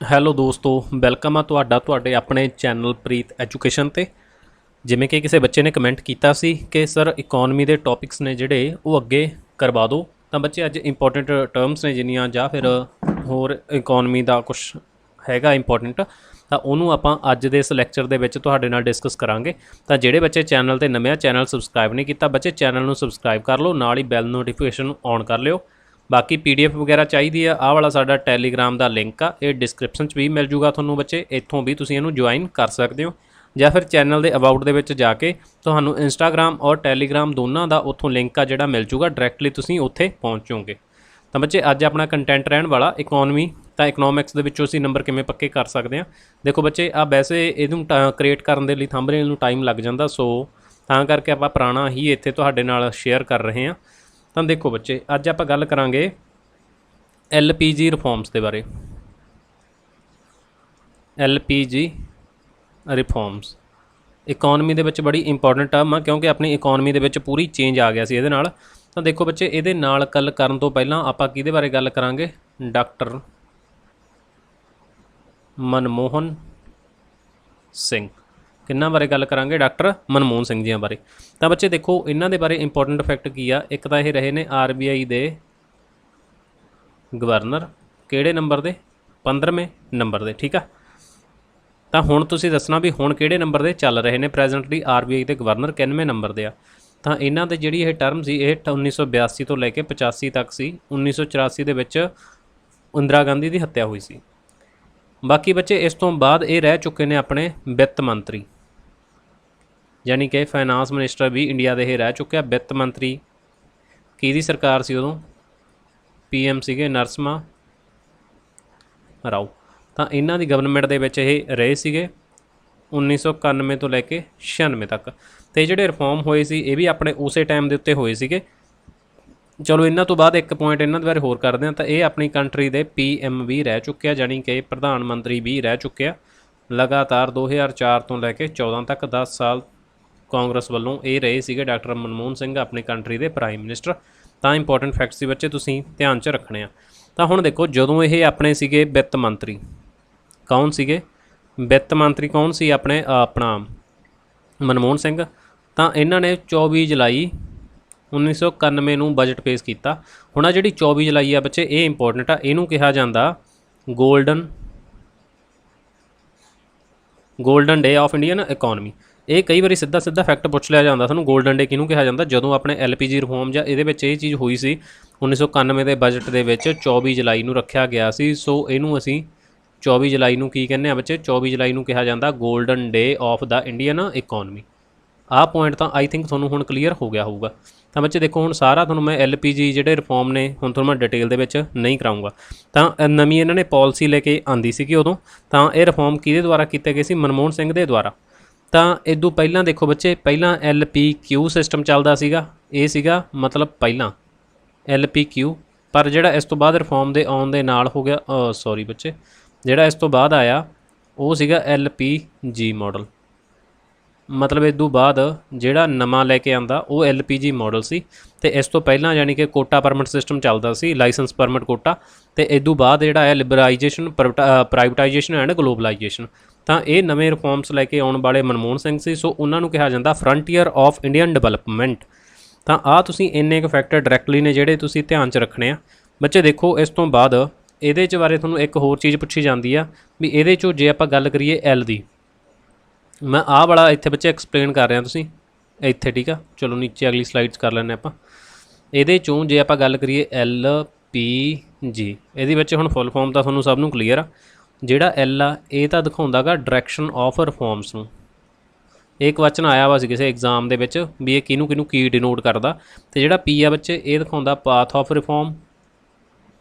Hello ਦੋਸਤੋ, welcome ਆ ਤੁਹਾਡਾ ਤੁਹਾਡੇ ਆਪਣੇ ਚੈਨਲ ਪ੍ਰੀਤ ਐਜੂਕੇਸ਼ਨ 'ਤੇ। ਜਿਵੇਂ ਕਿ ਕਿਸੇ ਬੱਚੇ ਨੇ ਕਮੈਂਟ ਕੀਤਾ ਸੀ ਕਿ ਸਰ ਇਕੋਨਮੀ ਦੇ ਟੌਪਿਕਸ ਨੇ ਜਿਹੜੇ ਉਹ ਅੱਗੇ ਕਰਵਾ ਦਿਓ। ਤਾਂ ਬੱਚੇ ਅੱਜ ਇੰਪੋਰਟੈਂਟ ਟਰਮਸ ਨੇ ਜਿੰਨੀਆਂ ਜਾਂ ਫਿਰ ਹੋਰ ਇਕੋਨਮੀ ਦਾ ਕੁਛ ਹੈਗਾ ਇੰਪੋਰਟੈਂਟ, ਤਾਂ ਉਹਨੂੰ ਆਪਾਂ ਅੱਜ ਦੇ ਇਸ ਲੈਕਚਰ ਦੇ ਵਿੱਚ ਤੁਹਾਡੇ ਨਾਲ ਡਿਸਕਸ ਕਰਾਂਗੇ। ਤਾਂ ਜਿਹੜੇ ਬੱਚੇ ਚੈਨਲ 'ਤੇ ਨਵੇਂ ਆ, ਚੈਨਲ ਸਬਸਕ੍ਰਾਈਬ ਨਹੀਂ ਕੀਤਾ, ਬੱਚੇ ਚੈਨਲ ਨੂੰ ਸਬਸਕ੍ਰਾਈਬ ਕਰ ਲਓ, ਨਾਲ ਹੀ ਬੈਲ ਨੋਟੀਫਿਕੇਸ਼ਨ ਔਨ ਕਰ ਲਿਓ। ਬਾਕੀ PDF ਵਗੈਰਾ ਚਾਹੀਦੀ ਆ, ਆਹ ਵਾਲਾ ਸਾਡਾ ਟੈਲੀਗ੍ਰਾਮ ਦਾ ਲਿੰਕ ਆ, ਇਹ ਡਿਸਕ੍ਰਿਪਸ਼ਨ 'ਚ ਵੀ ਮਿਲ ਜੂਗਾ ਤੁਹਾਨੂੰ ਬੱਚੇ, ਇੱਥੋਂ ਵੀ ਤੁਸੀਂ ਇਹਨੂੰ ਜੁਆਇਨ ਕਰ ਸਕਦੇ ਹੋ। ਜਾਂ ਫਿਰ ਚੈਨਲ ਦੇ ਅਬਾਊਟ ਦੇ ਵਿੱਚ ਜਾ ਕੇ ਤੁਹਾਨੂੰ ਇੰਸਟਾਗ੍ਰਾਮ ਔਰ ਟੈਲੀਗ੍ਰਾਮ ਦੋਨਾਂ ਦਾ ਉੱਥੋਂ ਲਿੰਕ ਆ ਜਿਹੜਾ ਮਿਲ ਜੂਗਾ, ਡਾਇਰੈਕਟਲੀ ਤੁਸੀਂ ਉੱਥੇ ਪਹੁੰਚੋਗੇ। ਤਾਂ ਬੱਚੇ ਅੱਜ ਆਪਣਾ ਕੰਟੈਂਟ ਰਹਿਣ ਵਾਲਾ ਇਕੋਨਮੀ। ਤਾਂ ਇਕਨੋਮਿਕਸ ਦੇ ਵਿੱਚੋਂ ਅਸੀਂ ਨੰਬਰ ਕਿਵੇਂ ਪੱਕੇ ਕਰ ਸਕਦੇ ਹਾਂ। ਦੇਖੋ ਬੱਚੇ, ਆ ਵੈਸੇ ਇਹਨੂੰ ਕ੍ਰੀਏਟ ਕਰਨ ਦੇ ਲਈ ਥੰਬਨੇਲ ਨੂੰ ਟਾਈਮ ਲੱਗ ਜਾਂਦਾ, ਸੋ ਤਾਂ ਕਰਕੇ ਆਪਾਂ ਪੁਰਾਣਾ ਹੀ ਇੱਥੇ ਤੁਹਾਡੇ ਨਾਲ ਸ਼ੇਅਰ ਕਰ ਰਹੇ ਹਾਂ। ਤਾਂ ਦੇਖੋ ਬੱਚੇ, ਅੱਜ ਆਪਾਂ ਗੱਲ ਕਰਾਂਗੇ LPG ਰਿਫੋਰਮਸ ਦੇ ਬਾਰੇ। LPG ਰਿਫੋਰਮਸ ਇਕੋਨਮੀ ਦੇ ਵਿੱਚ ਬੜੀ ਇੰਪੋਰਟੈਂਟ ਟਰਮ ਆ, ਕਿਉਂਕਿ ਆਪਣੀ ਇਕੋਨਮੀ ਦੇ ਵਿੱਚ ਪੂਰੀ ਚੇਂਜ ਆ ਗਿਆ ਸੀ ਇਹਦੇ ਨਾਲ। ਤਾਂ ਦੇਖੋ ਬੱਚੇ, ਇਹਦੇ ਨਾਲ ਗੱਲ ਕਰਨ ਤੋਂ ਪਹਿਲਾਂ ਆਪਾਂ ਕਿਹਦੇ ਬਾਰੇ ਗੱਲ ਕਰਾਂਗੇ? ਡਾਕਟਰ ਮਨਮੋਹਨ ਸਿੰਘ। ਕਿੰਨਾ ਬਾਰੇ ਗੱਲ ਕਰਾਂਗੇ? ਡਾਕਟਰ ਮਨਮੋਹਨ ਸਿੰਘ ਜੀਆਂ ਬਾਰੇ। ਤਾਂ ਬੱਚੇ ਦੇਖੋ, ਇਹਨਾਂ ਦੇ ਬਾਰੇ ਇੰਪੋਰਟੈਂਟ ਫੈਕਟ ਕੀ ਆ? ਇੱਕ ਤਾਂ ਇਹ ਰਹੇ ਨੇ RBI ਦੇ ਗਵਰਨਰ। ਕਿਹੜੇ ਨੰਬਰ ਦੇ? 15ਵੇਂ ਨੰਬਰ ਦੇ, ਠੀਕ ਆ। ਤਾਂ ਹੁਣ ਤੁਸੀਂ ਦੱਸਣਾ ਵੀ ਹੁਣ ਕਿਹੜੇ ਨੰਬਰ ਦੇ ਚੱਲ ਰਹੇ ਨੇ ਪ੍ਰੈਜ਼ੈਂਟਲੀ RBI ਦੇ ਗਵਰਨਰ, 91ਵੇਂ ਨੰਬਰ ਦੇ ਆ। ਤਾਂ ਇਹਨਾਂ ਦੇ ਜਿਹੜੀ ਇਹ ਟਰਮ ਸੀ, ਇਹ 1982 ਤੋਂ ਲੈ ਕੇ 85 ਤੱਕ ਸੀ। 1984 ਦੇ ਵਿੱਚ ਇੰਦਰਾ ਗਾਂਧੀ ਦੀ ਹੱਤਿਆ ਹੋਈ ਸੀ। ਬਾਕੀ ਬੱਚੇ ਇਸ ਤੋਂ ਬਾਅਦ ਇਹ ਰਹਿ ਚੁੱਕੇ ਨੇ ਆਪਣੇ ਵਿੱਤ ਮੰਤਰੀ, ਯਾਨੀ ਕਿ ਫਾਈਨਾਂਸ ਮਿਨਿਸਟਰ ਵੀ ਇੰਡੀਆ ਦੇ ਇਹ ਰਹਿ ਚੁੱਕਿਆ। ਵਿੱਤ ਮੰਤਰੀ ਕਿਹਦੀ ਸਰਕਾਰ ਸੀ ਉਦੋਂ? PM ਸੀਗੇ ਨਰਸਿਮਹਾ ਰਾਓ। ਤਾਂ ਇਹਨਾਂ ਦੀ ਗਵਰਨਮੈਂਟ ਦੇ ਵਿੱਚ ਇਹ ਰਹੇ ਸੀਗੇ 1991 ਤੋਂ ਲੈ ਕੇ 96 ਤੱਕ। ਅਤੇ ਜਿਹੜੇ ਰਿਫੋਰਮ ਹੋਏ ਸੀ ਇਹ ਵੀ ਆਪਣੇ ਉਸੇ ਟਾਈਮ ਦੇ ਉੱਤੇ ਹੋਏ ਸੀਗੇ। ਚਲੋ ਇਹਨਾਂ ਤੋਂ ਬਾਅਦ ਇੱਕ ਪੁਆਇੰਟ ਇਹਨਾਂ ਦੇ ਬਾਰੇ ਹੋਰ ਕਰਦੇ ਹਾਂ। ਤਾਂ ਇਹ ਆਪਣੀ ਕੰਟਰੀ ਦੇ PM ਵੀ ਰਹਿ ਚੁੱਕਿਆ, ਯਾਨੀ ਕਿ ਪ੍ਰਧਾਨ ਮੰਤਰੀ ਵੀ ਰਹਿ ਚੁੱਕਿਆ ਲਗਾਤਾਰ 2004 ਤੋਂ ਲੈ ਕੇ 14 ਤੱਕ 10 ਸਾਲ ਕਾਂਗਰਸ ਵੱਲੋਂ ਇਹ ਰਹੇ ਸੀਗੇ ਡਾਕਟਰ ਮਨਮੋਹਨ ਸਿੰਘ ਆਪਣੀ ਕੰਟਰੀ ਦੇ ਪ੍ਰਾਈਮ ਮਿਨਿਸਟਰ। ਤਾਂ ਇੰਪੋਰਟੈਂਟ ਫੈਕਟਸ ਸੀ ਬੱਚੇ, ਤੁਸੀਂ ਧਿਆਨ 'ਚ ਰੱਖਣੇ ਆ। ਤਾਂ ਹੁਣ ਦੇਖੋ, ਜਦੋਂ ਇਹ ਆਪਣੇ ਸੀਗੇ ਵਿੱਤ ਮੰਤਰੀ, ਕੌਣ ਸੀਗੇ ਵਿੱਤ ਮੰਤਰੀ? ਕੌਣ ਸੀ ਆਪਣਾ ਮਨਮੋਹਨ ਸਿੰਘ। ਤਾਂ ਇਹਨਾਂ ਨੇ 24 ਜੁਲਾਈ 1991 ਨੂੰ ਬਜਟ ਪੇਸ਼ ਕੀਤਾ। ਹੁਣ ਆ ਜਿਹੜੀ 24 ਜੁਲਾਈ ਆ ਬੱਚੇ, ਇਹ ਇੰਪੋਰਟੈਂਟ ਆ। ਇਹਨੂੰ ਕਿਹਾ ਜਾਂਦਾ golden day of Indian economy. ਇਹ ਕਈ ਵਾਰੀ ਸਿੱਧਾ ਫੈਕਟ ਪੁੱਛ ਲਿਆ ਜਾਂਦਾ ਸਾਨੂੰ, ਗੋਲਡਨ ਡੇ ਕਿਹਨੂੰ ਕਿਹਾ ਜਾਂਦਾ? ਜਦੋਂ ਆਪਣੇ LPG ਰਿਫੋਰਮ ਜਾਂ ਇਹਦੇ ਵਿੱਚ ਇਹ ਚੀਜ਼ ਹੋਈ ਸੀ 1991 ਦੇ ਬਜਟ ਦੇ ਵਿੱਚ 24 ਜੁਲਾਈ ਨੂੰ ਰੱਖਿਆ ਗਿਆ ਸੀ। ਸੋ ਇਹਨੂੰ ਅਸੀਂ 24 ਜੁਲਾਈ ਨੂੰ ਕੀ ਕਹਿੰਦੇ ਆ ਬੱਚੇ? 24 ਜੁਲਾਈ ਨੂੰ ਕਿਹਾ ਜਾਂਦਾ golden day of the Indian economy. ਆਹ ਪੁਆਇੰਟ ਤਾਂ ਆਈ ਥਿੰਕ ਤੁਹਾਨੂੰ ਹੁਣ ਕਲੀਅਰ ਹੋ ਗਿਆ ਹੋਊਗਾ। ਤਾਂ ਬੱਚੇ ਦੇਖੋ, ਹੁਣ ਸਾਰਾ ਤੁਹਾਨੂੰ ਮੈਂ LPG ਜਿਹੜੇ ਰਿਫੋਰਮ ਨੇ ਹੁਣ ਤੁਹਾਨੂੰ ਮੈਂ ਡਿਟੇਲ ਦੇ ਵਿੱਚ ਨਹੀਂ ਕਰਾਊਂਗਾ। ਤਾਂ ਨਵੀਂ ਇਹਨਾਂ ਨੇ ਪੋਲਿਸੀ ਲੈ ਕੇ ਆਂਦੀ ਸੀਗੀ ਉਦੋਂ। ਤਾਂ ਇਹ ਰਿਫੋਰਮ ਕਿਹਦੇ ਦੁਆਰਾ ਕੀਤੇ ਗਏ ਸੀ? ਮਨਮੋਹਨ ਸਿੰਘ ਦੇ ਦੁਆਰਾ। ਤਾਂ ਇਦੋਂ ਪਹਿਲਾਂ ਦੇਖੋ ਬੱਚੇ, ਪਹਿਲਾਂ LPQ ਸਿਸਟਮ ਚੱਲਦਾ ਸੀਗਾ। ਇਹ ਸੀਗਾ ਮਤਲਬ ਪਹਿਲਾਂ LPQ, ਪਰ ਜਿਹੜਾ ਇਸ ਤੋਂ ਬਾਅਦ ਰਿਫੋਰਮ ਦੇ ਆਉਣ ਦੇ ਨਾਲ ਹੋ ਗਿਆ, ਸੌਰੀ ਬੱਚੇ, ਜਿਹੜਾ ਇਸ ਤੋਂ ਬਾਅਦ ਆਇਆ ਉਹ ਸੀਗਾ LPG ਮਾਡਲ। ਮਤਲਬ ਇਦੋਂ ਬਾਅਦ ਜਿਹੜਾ ਨਵਾਂ ਲੈ ਕੇ ਆਂਦਾ ਉਹ LPG ਮਾਡਲ ਸੀ। ਅਤੇ ਇਸ ਤੋਂ ਪਹਿਲਾਂ ਯਾਨੀ ਕਿ ਕੋਟਾ ਪਰਮਿਟ ਸਿਸਟਮ ਚੱਲਦਾ ਸੀ, ਲਾਇਸੈਂਸ ਪਰਮਿਟ ਕੋਟਾ। ਅਤੇ ਇਦੋਂ ਬਾਅਦ ਜਿਹੜਾ ਹੈ ਲਿਬਰਾਈਜੇਸ਼ਨ, ਪ੍ਰਾਈਵੇਟਾਈਜੇਸ਼ਨ ਐਂਡ ਗਲੋਬਲਾਈਜੇਸ਼ਨ। ਤਾਂ ਇਹ ਨਵੇਂ ਰਿਫੋਰਮਸ ਲੈ ਕੇ ਆਉਣ ਵਾਲੇ ਮਨਮੋਹਨ ਸਿੰਘ ਸੀ। ਸੋ ਉਹਨਾਂ ਨੂੰ ਕਿਹਾ ਜਾਂਦਾ ਫਰੰਟੀਅਰ ਆਫ ਇੰਡੀਅਨ ਡਿਵੈਲਪਮੈਂਟ। ਤਾਂ ਆਹ ਤੁਸੀਂ ਇੰਨੇ ਕੁ ਫੈਕਟਰ ਡਾਇਰੈਕਟਲੀ ਨੇ ਜਿਹੜੇ ਤੁਸੀਂ ਧਿਆਨ 'ਚ ਰੱਖਣੇ ਆ ਬੱਚੇ। ਦੇਖੋ, ਇਸ ਤੋਂ ਬਾਅਦ ਇਹਦੇ 'ਚ ਬਾਰੇ ਤੁਹਾਨੂੰ ਇੱਕ ਹੋਰ ਚੀਜ਼ ਪੁੱਛੀ ਜਾਂਦੀ ਆ ਵੀ ਇਹਦੇ 'ਚੋਂ ਜੇ ਆਪਾਂ ਗੱਲ ਕਰੀਏ L ਦੀ, ਮੈਂ ਆਹ ਵਾਲਾ ਇੱਥੇ ਬੱਚੇ ਐਕਸਪਲੇਨ ਕਰ ਰਿਹਾ, ਤੁਸੀਂ ਇੱਥੇ, ਠੀਕ ਆ। ਚਲੋ ਨੀਚੇ ਅਗਲੀ ਸਲਾਈਡ 'ਚ ਕਰ ਲੈਂਦੇ ਆਪਾਂ। ਇਹਦੇ 'ਚੋਂ ਜੇ ਆਪਾਂ ਗੱਲ ਕਰੀਏ LPG, ਇਹਦੇ ਵਿੱਚ ਹੁਣ ਫੁੱਲ ਫਾਰਮ ਤਾਂ ਤੁਹਾਨੂੰ ਸਭ ਨੂੰ ਕਲੀਅਰ ਆ। ਜਿਹੜਾ L ਆ ਇਹ ਤਾਂ ਦਿਖਾਉਂਦਾ ਗਾ ਡਾਇਰੈਕਸ਼ਨ ਆਫ ਰਿਫੋਰਮਸ ਨੂੰ। ਇਹ ਕੁਐਸਚਨ ਆਇਆ ਵਾ ਸੀ ਕਿਸੇ ਐਗਜ਼ਾਮ ਦੇ ਵਿੱਚ ਵੀ ਇਹ ਕਿਹਨੂੰ ਕੀ ਡਿਨੋਟ ਕਰਦਾ। ਅਤੇ ਜਿਹੜਾ P ਆ ਬੱਚੇ, ਇਹ ਦਿਖਾਉਂਦਾ ਪਾਥ ਆਫ ਰਿਫੋਰਮ।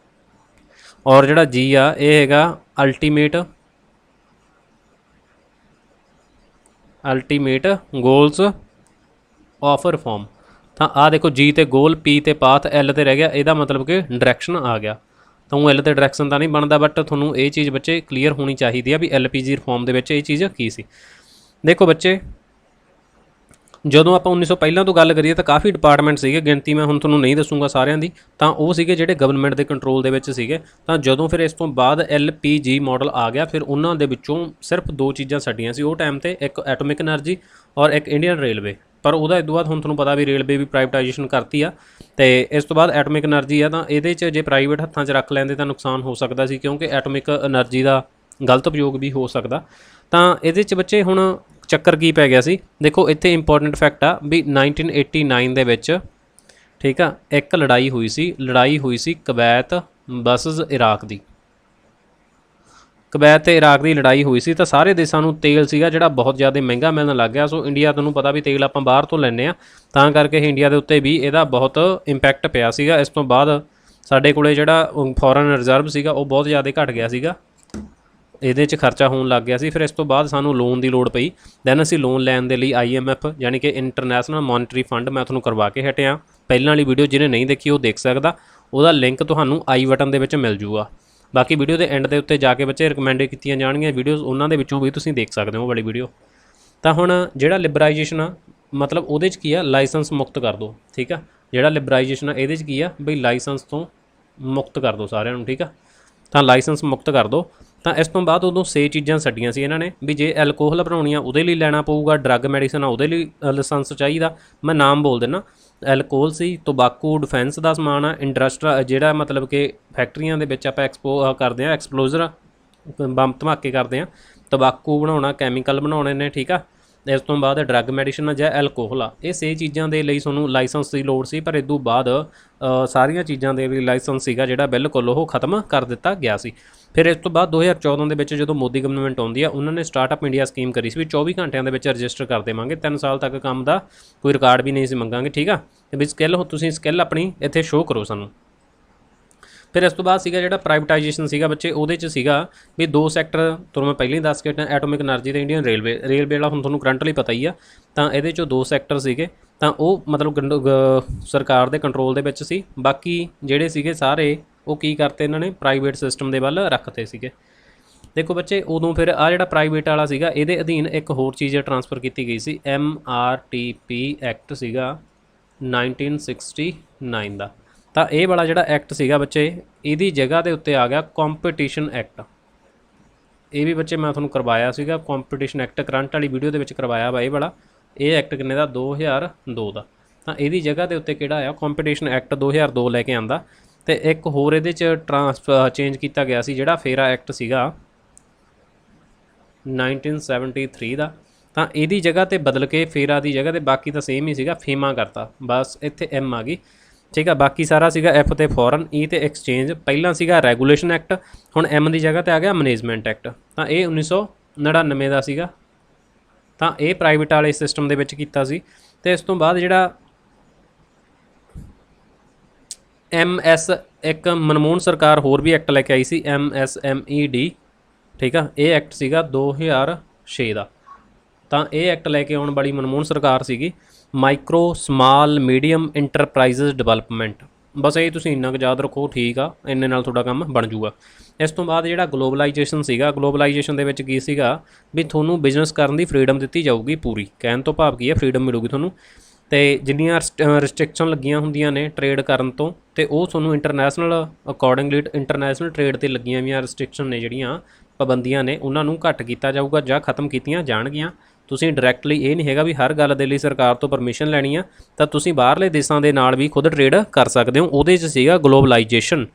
ਔਰ ਜਿਹੜਾ G ਆ ਇਹ ਹੈਗਾ ਅਲਟੀਮੇਟ ਗੋਲਸ ਆਫ ਰਿਫੋਰਮ। ਤਾਂ ਆਹ ਦੇਖੋ, G ਤੇ ਗੋਲ, P ਤੇ ਪਾਥ, L ਤੇ ਰਹਿ ਗਿਆ। ਇਹਦਾ ਮਤਲਬ ਕਿ ਡਾਇਰੈਕਸ਼ਨ ਆ ਗਿਆ। ਤਾਂ ਉਹ L ਤੇ ਡਾਇਰੈਕਸ਼ਨ ਤਾਂ ਨਹੀਂ ਬਣਦਾ, ਬਟ ਤੁਹਾਨੂੰ ਇਹ ਚੀਜ਼ ਬੱਚੇ ਕਲੀਅਰ ਹੋਣੀ ਚਾਹੀਦੀ ਆ ਵੀ LPG ਰਿਫੋਰਮ ਦੇ ਵਿੱਚ ਇਹ ਚੀਜ਼ ਕੀ ਸੀ। ਦੇਖੋ ਬੱਚੇ, ਜਦੋਂ ਆਪਾਂ 1900 ਪਹਿਲਾਂ ਤੋਂ ਗੱਲ ਕਰੀਏ ਤਾਂ ਕਾਫੀ ਡਿਪਾਰਟਮੈਂਟ ਸੀਗੇ, ਗਿਣਤੀ ਮੈਂ ਹੁਣ ਤੁਹਾਨੂੰ ਨਹੀਂ ਦੱਸੂਗਾ ਸਾਰਿਆਂ ਦੀ, ਤਾਂ ਉਹ ਸੀਗੇ ਜਿਹੜੇ ਗਵਰਨਮੈਂਟ ਦੇ ਕੰਟਰੋਲ ਦੇ ਵਿੱਚ ਸੀਗੇ। ਤਾਂ ਜਦੋਂ ਫਿਰ ਇਸ ਤੋਂ ਬਾਅਦ LPG ਮਾਡਲ ਆ ਗਿਆ, ਫਿਰ ਉਹਨਾਂ ਦੇ ਵਿੱਚੋਂ ਸਿਰਫ 2 ਚੀਜ਼ਾਂ ਛੱਡੀਆਂ ਸੀ ਉਹ ਟਾਈਮ ਤੇ, ਇੱਕ ਐਟੋਮਿਕ ਐਨਰਜੀ ਔਰ ਇੱਕ ਇੰਡੀਅਨ ਰੇਲਵੇ। ਪਰ ਉਹਦਾ ਇਸ ਤੋਂ ਬਾਅਦ ਹੁਣ ਤੁਹਾਨੂੰ ਪਤਾ ਵੀ ਰੇਲਵੇ ਵੀ ਪ੍ਰਾਈਵੇਟਾਈਜੇਸ਼ਨ ਕਰਤੀ ਆ, ਤੇ ਇਸ ਤੋਂ ਬਾਅਦ ਐਟੋਮਿਕ ਐਨਰਜੀ ਆ। ਤਾਂ ਇਹਦੇ 'ਚ ਜੇ ਪ੍ਰਾਈਵੇਟ ਹੱਥਾਂ 'ਚ ਰੱਖ ਲੈਂਦੇ ਤਾਂ ਨੁਕਸਾਨ ਹੋ ਸਕਦਾ ਸੀ, ਕਿਉਂਕਿ ਐਟੋਮਿਕ ਐਨਰਜੀ ਦਾ ਗਲਤ ਉਪਯੋਗ ਵੀ ਹੋ ਸਕਦਾ। ਤਾਂ ਇਹਦੇ 'ਚ ਬੱਚੇ ਹੁਣ ਚੱਕਰ ਕੀ ਪੈ ਗਿਆ ਸੀ, ਦੇਖੋ ਇੱਥੇ ਇੰਪੋਰਟੈਂਟ ਫੈਕਟ ਆ ਵੀ 1989 ਦੇ ਵਿੱਚ, ਠੀਕ ਆ, ਇੱਕ ਲੜਾਈ ਹੋਈ ਸੀ ਕੁਵੈਤ ਵਰਸਸ ਇਰਾਕ ਦੀ। ਕੁਵੈਤ ਤੇ ਇਰਾਕ ਦੀ ਲੜਾਈ ਹੋਈ ਸੀ, ਤਾਂ ਸਾਰੇ ਦੇਸ਼ਾਂ ਨੂੰ ਤੇਲ ਸੀਗਾ ਜਿਹੜਾ ਬਹੁਤ ਜ਼ਿਆਦਾ ਮਹਿੰਗਾ ਮਿਲਣ ਲੱਗ ਗਿਆ। ਸੋ ਇੰਡੀਆ, ਤੁਹਾਨੂੰ ਪਤਾ ਵੀ ਤੇਲ ਆਪਾਂ ਬਾਹਰ ਤੋਂ ਲੈਂਦੇ ਹਾਂ, ਤਾਂ ਕਰਕੇ ਇੰਡੀਆ ਦੇ ਉੱਤੇ ਵੀ ਇਹਦਾ ਬਹੁਤ ਇੰਪੈਕਟ ਪਿਆ ਸੀਗਾ। ਇਸ ਤੋਂ ਬਾਅਦ ਸਾਡੇ ਕੋਲੇ ਜਿਹੜਾ ਫੋਰਨ ਰਿਜ਼ਰਵ ਸੀਗਾ ਉਹ ਬਹੁਤ ਜ਼ਿਆਦਾ ਘਟ ਗਿਆ ਸੀਗਾ, ਇਹਦੇ 'ਚ ਖਰਚਾ ਹੋਣ ਲੱਗ ਗਿਆ ਸੀ। ਫਿਰ ਇਸ ਤੋਂ ਬਾਅਦ ਸਾਨੂੰ ਲੋਨ ਦੀ ਲੋੜ ਪਈ, ਦੈਨ ਅਸੀਂ ਲੋਨ ਲੈਣ ਦੇ ਲਈ IMF ਯਾਨੀ ਕਿ ਇੰਟਰਨੈਸ਼ਨਲ ਮੋਨੀਟਰੀ ਫੰਡ ਮੈਂ ਤੁਹਾਨੂੰ ਕਰਵਾ ਕੇ ਹਟਿਆ। ਪਹਿਲਾਂ ਵਾਲੀ ਵੀਡੀਓ ਜਿਹਨੇ ਨਹੀਂ ਦੇਖੀ ਉਹ ਦੇਖ ਸਕਦਾ, ਉਹਦਾ ਲਿੰਕ ਤੁਹਾਨੂੰ ਆਈ ਬਟਨ ਦੇ ਵਿੱਚ ਮਿਲ ਜੂਗਾ। ਬਾਕੀ ਵੀਡੀਓ ਦੇ ਐਂਡ ਦੇ ਉੱਤੇ ਜਾ ਕੇ ਬੱਚੇ ਰਿਕਮੈਂਡ ਕੀਤੀਆਂ ਜਾਣਗੀਆਂ ਵੀਡੀਓਜ਼, ਉਹਨਾਂ ਦੇ ਵਿੱਚੋਂ ਵੀ ਤੁਸੀਂ ਦੇਖ ਸਕਦੇ ਹੋ ਉਹ ਵਾਲੀ ਵੀਡੀਓ। ਤਾਂ ਹੁਣ ਜਿਹੜਾ ਲਿਬਰਾਈਜੇਸ਼ਨ ਆ, ਮਤਲਬ ਉਹਦੇ 'ਚ ਕੀ ਆ, ਲਾਇਸੈਂਸ ਮੁਕਤ ਕਰ ਦਿਓ, ਠੀਕ ਆ। ਜਿਹੜਾ ਲਿਬਰਾਈਜੇਸ਼ਨ ਆ ਇਹਦੇ 'ਚ ਕੀ ਆ ਬਈ ਲਾਇਸੈਂਸ ਤੋਂ ਮੁਕਤ ਕਰ ਦਿਓ ਸਾਰਿਆਂ ਨੂੰ, ਠੀਕ ਆ। ਤਾਂ ਲਾਇਸੈਂਸ ਮੁਕਤ ਕਰ ਦਿਓ। ਤਾਂ ਇਸ ਤੋਂ ਬਾਅਦ ਉਦੋਂ 6 ਚੀਜ਼ਾਂ ਛੱਡੀਆਂ ਸੀ ਇਹਨਾਂ ਨੇ ਵੀ ਜੇ ਐਲਕੋਹਲ ਬਣਾਉਣੀ ਆ ਉਹਦੇ ਲਈ ਲੈਣਾ ਪਊਗਾ, ਡਰੱਗ ਮੈਡੀਸਨ ਆ ਉਹਦੇ ਲਈ ਲਾਇਸੈਂਸ ਚਾਹੀਦਾ। ਮੈਂ ਨਾਮ ਬੋਲ ਦਿੰਦਾ, ਐਲਕੋਹਲ ਸੀ, ਤੰਬਾਕੂ, ਡਿਫੈਂਸ ਦਾ ਸਮਾਨ ਆ, ਇੰਡਸਟਰੀ ਜਿਹੜਾ ਮਤਲਬ ਕਿ ਫੈਕਟਰੀਆਂ ਦੇ ਵਿੱਚ ਆਪਾਂ ਕਰਦੇ ਹਾਂ ਐਕਸਪਲੋਜ਼ਰ, ਬੰਬ ਧਮਾਕੇ ਕਰਦੇ ਹਾਂ, ਤੰਬਾਕੂ ਬਣਾਉਣਾ, ਕੈਮੀਕਲ ਬਣਾਉਣੇ ਨੇ, ਠੀਕ ਆ। ਇਸ ਤੋਂ ਬਾਅਦ ਡਰੱਗ ਮੈਡੀਸਨ ਜਾਂ ਐਲਕੋਹਲ ਆ, ਇਹ 6 ਚੀਜ਼ਾਂ ਦੇ ਲਈ ਤੁਹਾਨੂੰ ਲਾਇਸੈਂਸ ਦੀ ਲੋੜ ਸੀ। ਪਰ ਇਸ ਤੋਂ ਬਾਅਦ ਸਾਰੀਆਂ ਚੀਜ਼ਾਂ ਦੇ ਵੀ ਲਾਇਸੈਂਸ ਸੀਗਾ ਜਿਹੜਾ ਬਿਲਕੁਲ ਉਹ ਖਤਮ ਕਰ ਦਿੱਤਾ ਗਿਆ ਸੀ। ਫਿਰ ਇਸ ਤੋਂ ਬਾਅਦ 2014 ਦੇ ਵਿੱਚ ਜਦੋਂ ਮੋਦੀ ਗਵਰਨਮੈਂਟ ਆਉਂਦੀ ਆ, ਉਹਨਾਂ ਨੇ ਸਟਾਰਟਅਪ ਇੰਡੀਆ ਸਕੀਮ ਕਰੀ ਸੀ ਵੀ 24 ਘੰਟਿਆਂ ਦੇ ਵਿੱਚ ਰਜਿਸਟਰ ਕਰ ਦੇਵਾਂਗੇ, 3 ਸਾਲ ਤੱਕ ਕੰਮ ਦਾ ਕੋਈ ਰਿਕਾਰਡ ਵੀ ਨਹੀਂ ਸੀ ਮੰਗਾਂਗੇ, ਠੀਕ ਆ। ਤੇ ਵੀ ਤੁਸੀਂ ਸਕਿੱਲ ਆਪਣੀ ਇੱਥੇ ਸ਼ੋਅ ਕਰੋ ਸਾਨੂੰ। ਫਿਰ ਇਸ ਤੋਂ ਬਾਅਦ ਸੀਗਾ ਜਿਹੜਾ ਪ੍ਰਾਈਵੇਟਾਈਜੇਸ਼ਨ ਸੀਗਾ ਬੱਚੇ, ਉਹਦੇ 'ਚ ਸੀਗਾ ਵੀ 2 ਸੈਕਟਰ ਤੁਹਾਨੂੰ ਮੈਂ ਪਹਿਲਾਂ ਹੀ ਦੱਸ ਕੇ ਹਟਿਆ, ਐਟੋਮਿਕ ਐਨਰਜੀ ਤੇ ਇੰਡੀਅਨ ਰੇਲਵੇ ਵਾਲਾ ਹੁਣ ਤੁਹਾਨੂੰ ਕਰੰਟਲੀ ਪਤਾ ਹੀ ਆ। ਤਾਂ ਇਹਦੇ 'ਚੋਂ 2 ਸੈਕਟਰ ਸੀਗੇ, ਤਾਂ ਉਹ ਮਤਲਬ ਸਰਕਾਰ ਦੇ ਕੰਟਰੋਲ ਦੇ ਵਿੱਚ ਸੀ। ਬਾਕੀ ਜਿਹੜੇ ਸੀਗੇ ਸਾਰੇ ਉਹ ਕੀ ਕਰਤੇ ਇਹਨਾਂ ਨੇ, ਪ੍ਰਾਈਵੇਟ ਸਿਸਟਮ ਦੇ ਵੱਲ ਰੱਖਤੇ ਸੀਗੇ। ਦੇਖੋ ਬੱਚੇ, ਉਦੋਂ ਫਿਰ ਆ ਜਿਹੜਾ ਪ੍ਰਾਈਵੇਟ ਵਾਲਾ ਸੀਗਾ ਇਹਦੇ ਅਧੀਨ ਇੱਕ ਹੋਰ ਚੀਜ਼ ਟਰਾਂਸਫਰ ਕੀਤੀ ਗਈ ਸੀ, MRTP ਐਕਟ ਸੀਗਾ 1969 ਦਾ। ਤਾਂ ਇਹ ਵਾਲਾ ਜਿਹੜਾ ਐਕਟ ਸੀਗਾ ਬੱਚੇ, ਇਹਦੀ ਜਗ੍ਹਾ ਦੇ ਉੱਤੇ ਆ ਗਿਆ ਕੰਪੀਟੀਸ਼ਨ ਐਕਟ। ਇਹ ਵੀ ਬੱਚੇ ਮੈਂ ਤੁਹਾਨੂੰ ਕਰਵਾਇਆ ਸੀਗਾ, ਕੰਪੀਟੀਸ਼ਨ ਐਕਟ ਕਰੰਟ ਵਾਲੀ ਵੀਡੀਓ ਦੇ ਵਿੱਚ ਕਰਵਾਇਆ ਵਾ ਇਹ ਵਾਲਾ। ਇਹ ਐਕਟ ਕਿੰਨੇ ਦਾ, 2002 ਦਾ। ਤਾਂ ਇਹਦੀ ਜਗ੍ਹਾ ਦੇ ਉੱਤੇ ਕਿਹੜਾ ਆ, ਕੰਪੀਟੀਸ਼ਨ ਐਕਟ 2002 ਲੈ ਕੇ ਆਂਦਾ। ਤੇ ਇੱਕ ਹੋਰ ਇਹਦੇ 'ਚ ਚੇਂਜ ਕੀਤਾ ਗਿਆ ਸੀ ਜਿਹੜਾ ਫੇਰਾ ਐਕਟ ਸੀਗਾ 1973 ਦਾ। ਤਾਂ ਇਹਦੀ ਜਗ੍ਹਾ ਤੇ ਬਦਲ ਕੇ ਫੇਰਾ ਦੀ ਜਗ੍ਹਾ ਤੇ, ਬਾਕੀ ਤਾਂ ਸੇਮ ਹੀ ਸੀਗਾ, ਫੀਮਾ ਕਰਤਾ, ਬਸ ਇੱਥੇ M ਆ ਗਈ, ਠੀਕ ਆ। ਬਾਕੀ ਸਾਰਾ ਸੀਗਾ F ਤੇ ਫੋਰਨ, E ਤੇ ਐਕਸਚੇਂਜ। ਪਹਿਲਾਂ ਸੀਗਾ ਰੈਗੂਲੇਸ਼ਨ ਐਕਟ, ਹੁਣ M ਦੀ ਜਗ੍ਹਾ ਤੇ ਆ ਗਿਆ ਮੈਨੇਜਮੈਂਟ ਐਕਟ। ਤਾਂ ਇਹ 1999 ਦਾ ਸੀਗਾ। ਤਾਂ ਇਹ ਪ੍ਰਾਈਵੇਟ ਵਾਲੇ ਸਿਸਟਮ ਦੇ ਵਿੱਚ ਕੀਤਾ ਸੀ। ਤੇ ਇਸ ਤੋਂ ਬਾਅਦ ਜਿਹੜਾ MS, ਇੱਕ ਮਨਮੋਹਨ ਸਰਕਾਰ ਹੋਰ ਵੀ ਐਕਟ ਲੈ ਕੇ ਆਈ ਸੀ, MSMED, ਠੀਕ ਆ। ਇਹ ਐਕਟ ਸੀਗਾ 2006 ਦਾ। ਤਾਂ ਇਹ ਐਕਟ ਲੈ ਕੇ ਆਉਣ ਵਾਲੀ ਮਨਮੋਹਨ ਸਰਕਾਰ ਸੀਗੀ, micro small medium enterprises development. ਬਸ ਇਹ ਤੁਸੀਂ ਇੰਨਾ ਕੁ ਯਾਦ ਰੱਖੋ, ਠੀਕ ਆ, ਇੰਨੇ ਨਾਲ ਤੁਹਾਡਾ ਕੰਮ ਬਣ ਜੂਗਾ। ਇਸ ਤੋਂ ਬਾਅਦ ਜਿਹੜਾ ਗਲੋਬਲਾਈਜੇਸ਼ਨ ਸੀਗਾ, ਗਲੋਬਲਾਈਜੇਸ਼ਨ ਦੇ ਵਿੱਚ ਕੀ ਸੀਗਾ ਵੀ ਤੁਹਾਨੂੰ ਬਿਜ਼ਨਸ ਕਰਨ ਦੀ ਫਰੀਡਮ ਦਿੱਤੀ ਜਾਊਗੀ ਪੂਰੀ। ਕਹਿਣ ਤੋਂ ਭਾਵ ਕੀ ਹੈ, ਫਰੀਡਮ ਮਿਲੂਗੀ ਤੁਹਾਨੂੰ। ਤੇ ਜਿੰਨੀਆਂ ਰਿਸਟ੍ਰਿਕਸ਼ਨ ਲੱਗੀਆਂ ਹੁੰਦੀਆਂ ਨੇ ਟਰੇਡ ਕਰਨ ਤੋਂ, ਤੇ ਉਹ ਤੁਹਾਨੂੰ ਇੰਟਰਨੈਸ਼ਨਲ ਅਕੋਰਡਿੰਗਲੀ ਇੰਟਰਨੈਸ਼ਨਲ ਟਰੇਡ 'ਤੇ ਲੱਗੀਆਂ ਵੀਆਂ ਰਿਸਟ੍ਰਿਕਸ਼ਨ ਨੇ, ਜਿਹੜੀਆਂ ਪਾਬੰਦੀਆਂ ਨੇ, ਉਹਨਾਂ ਨੂੰ ਘੱਟ ਕੀਤਾ ਜਾਊਗਾ ਜਾਂ ਖਤਮ ਕੀਤੀਆਂ ਜਾਣਗੀਆਂ। ਤੁਸੀਂ ਡਾਇਰੈਕਟਲੀ ਇਹ ਨਹੀਂ ਹੈਗਾ ਵੀ ਹਰ ਗੱਲ ਦੇ ਲਈ ਸਰਕਾਰ ਤੋਂ ਪਰਮਿਸ਼ਨ ਲੈਣੀ ਆ, ਤਾਂ ਤੁਸੀਂ ਬਾਹਰਲੇ ਦੇਸ਼ਾਂ ਦੇ ਨਾਲ ਵੀ ਖੁਦ ਟਰੇਡ ਕਰ ਸਕਦੇ ਹੋ। ਉਹਦੇ 'ਚ ਸੀਗਾ ਗਲੋਬਲਾਈਜੇਸ਼ਨ।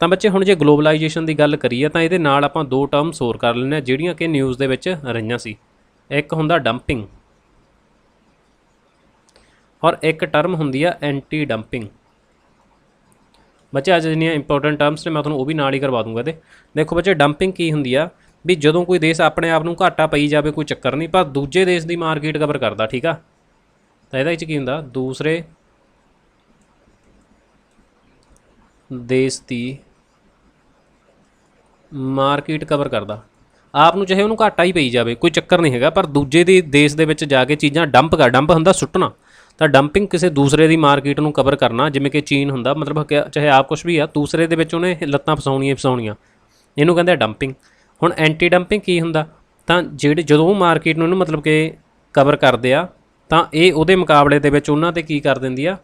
ਤਾਂ ਬੱਚੇ ਹੁਣ ਜੇ ਗਲੋਬਲਾਈਜੇਸ਼ਨ ਦੀ ਗੱਲ ਕਰੀਏ ਤਾਂ ਇਹਦੇ ਨਾਲ ਆਪਾਂ 2 ਟਰਮਸ ਹੋਰ ਕਰ ਲੈਂਦੇ ਹਾਂ ਜਿਹੜੀਆਂ ਕਿ ਨਿਊਜ਼ ਦੇ ਵਿੱਚ ਰਹੀਆਂ ਸੀ। ਇੱਕ ਹੁੰਦਾ ਡੰਪਿੰਗ ਔਰ ਇੱਕ ਟਰਮ ਹੁੰਦੀ ਆ ਐਂਟੀ ਡੰਪਿੰਗ। ਬੱਚੇ ਅੱਜ ਜਿੰਨੀਆਂ ਇੰਪੋਰਟੈਂਟ ਟਰਮਸ ਨੇ ਮੈਂ ਤੁਹਾਨੂੰ ਉਹ ਵੀ ਨਾਲ ਹੀ ਕਰਵਾ ਦੂੰਗਾ। ਇਹਦੇ ਦੇਖੋ ਬੱਚੇ, ਡੰਪਿੰਗ ਕੀ ਹੁੰਦੀ ਆ ਵੀ ਜਦੋਂ ਕੋਈ ਦੇਸ਼ ਆਪਣੇ ਆਪ ਨੂੰ ਘਾਟਾ ਪਈ ਜਾਵੇ ਕੋਈ ਚੱਕਰ ਨਹੀਂ, ਪਰ ਦੂਜੇ ਦੇਸ਼ ਦੀ ਮਾਰਕੀਟ ਕਵਰ ਕਰਦਾ, ਠੀਕ ਆ। ਤਾਂ ਇਹਦੇ ਵਿੱਚ ਕੀ ਹੁੰਦਾ, ਦੂਸਰੇ ਦੇਸ਼ ਦੀ ਮਾਰਕੀਟ ਕਵਰ ਕਰਦਾ, ਆਪ ਨੂੰ ਚਾਹੇ ਉਹਨੂੰ ਘਾਟਾ ਹੀ ਪਈ ਜਾਵੇ ਕੋਈ ਚੱਕਰ ਨਹੀਂ ਹੈਗਾ, ਪਰ ਦੂਜੇ ਦੇ ਦੇਸ਼ ਦੇ ਵਿੱਚ ਜਾ ਕੇ ਚੀਜ਼ਾਂ ਡੰਪ ਹੁੰਦਾ ਸੁੱਟਣਾ। ਤਾਂ ਡੰਪਿੰਗ ਕਿਸੇ ਦੂਸਰੇ ਦੀ ਮਾਰਕੀਟ ਨੂੰ ਕਵਰ ਕਰਨਾ, ਜਿਵੇਂ ਕਿ ਚੀਨ ਹੁੰਦਾ, ਮਤਲਬ ਚਾਹੇ ਆਪ ਕੁਛ ਵੀ ਆ, ਦੂਸਰੇ ਦੇ ਵਿੱਚ ਉਹਨੇ ਲੱਤਾਂ ਫਸਾਉਣੀਆਂ, ਇਹਨੂੰ ਕਹਿੰਦੇ ਆ ਡੰਪਿੰਗ। ਹੁਣ ਐਂਟੀ ਡੰਪਿੰਗ ਕੀ ਹੁੰਦਾ, ਤਾਂ ਜਦੋਂ ਉਹ ਮਾਰਕੀਟ ਨੂੰ ਇਹਨੂੰ ਮਤਲਬ ਕਿ ਕਵਰ ਕਰਦੇ ਆ, ਤਾਂ ਇਹ ਉਹਦੇ ਮੁਕਾਬਲੇ ਦੇ ਵਿੱਚ ਉਹਨਾਂ 'ਤੇ ਕੀ ਕਰ ਦਿੰਦੀ ਆ,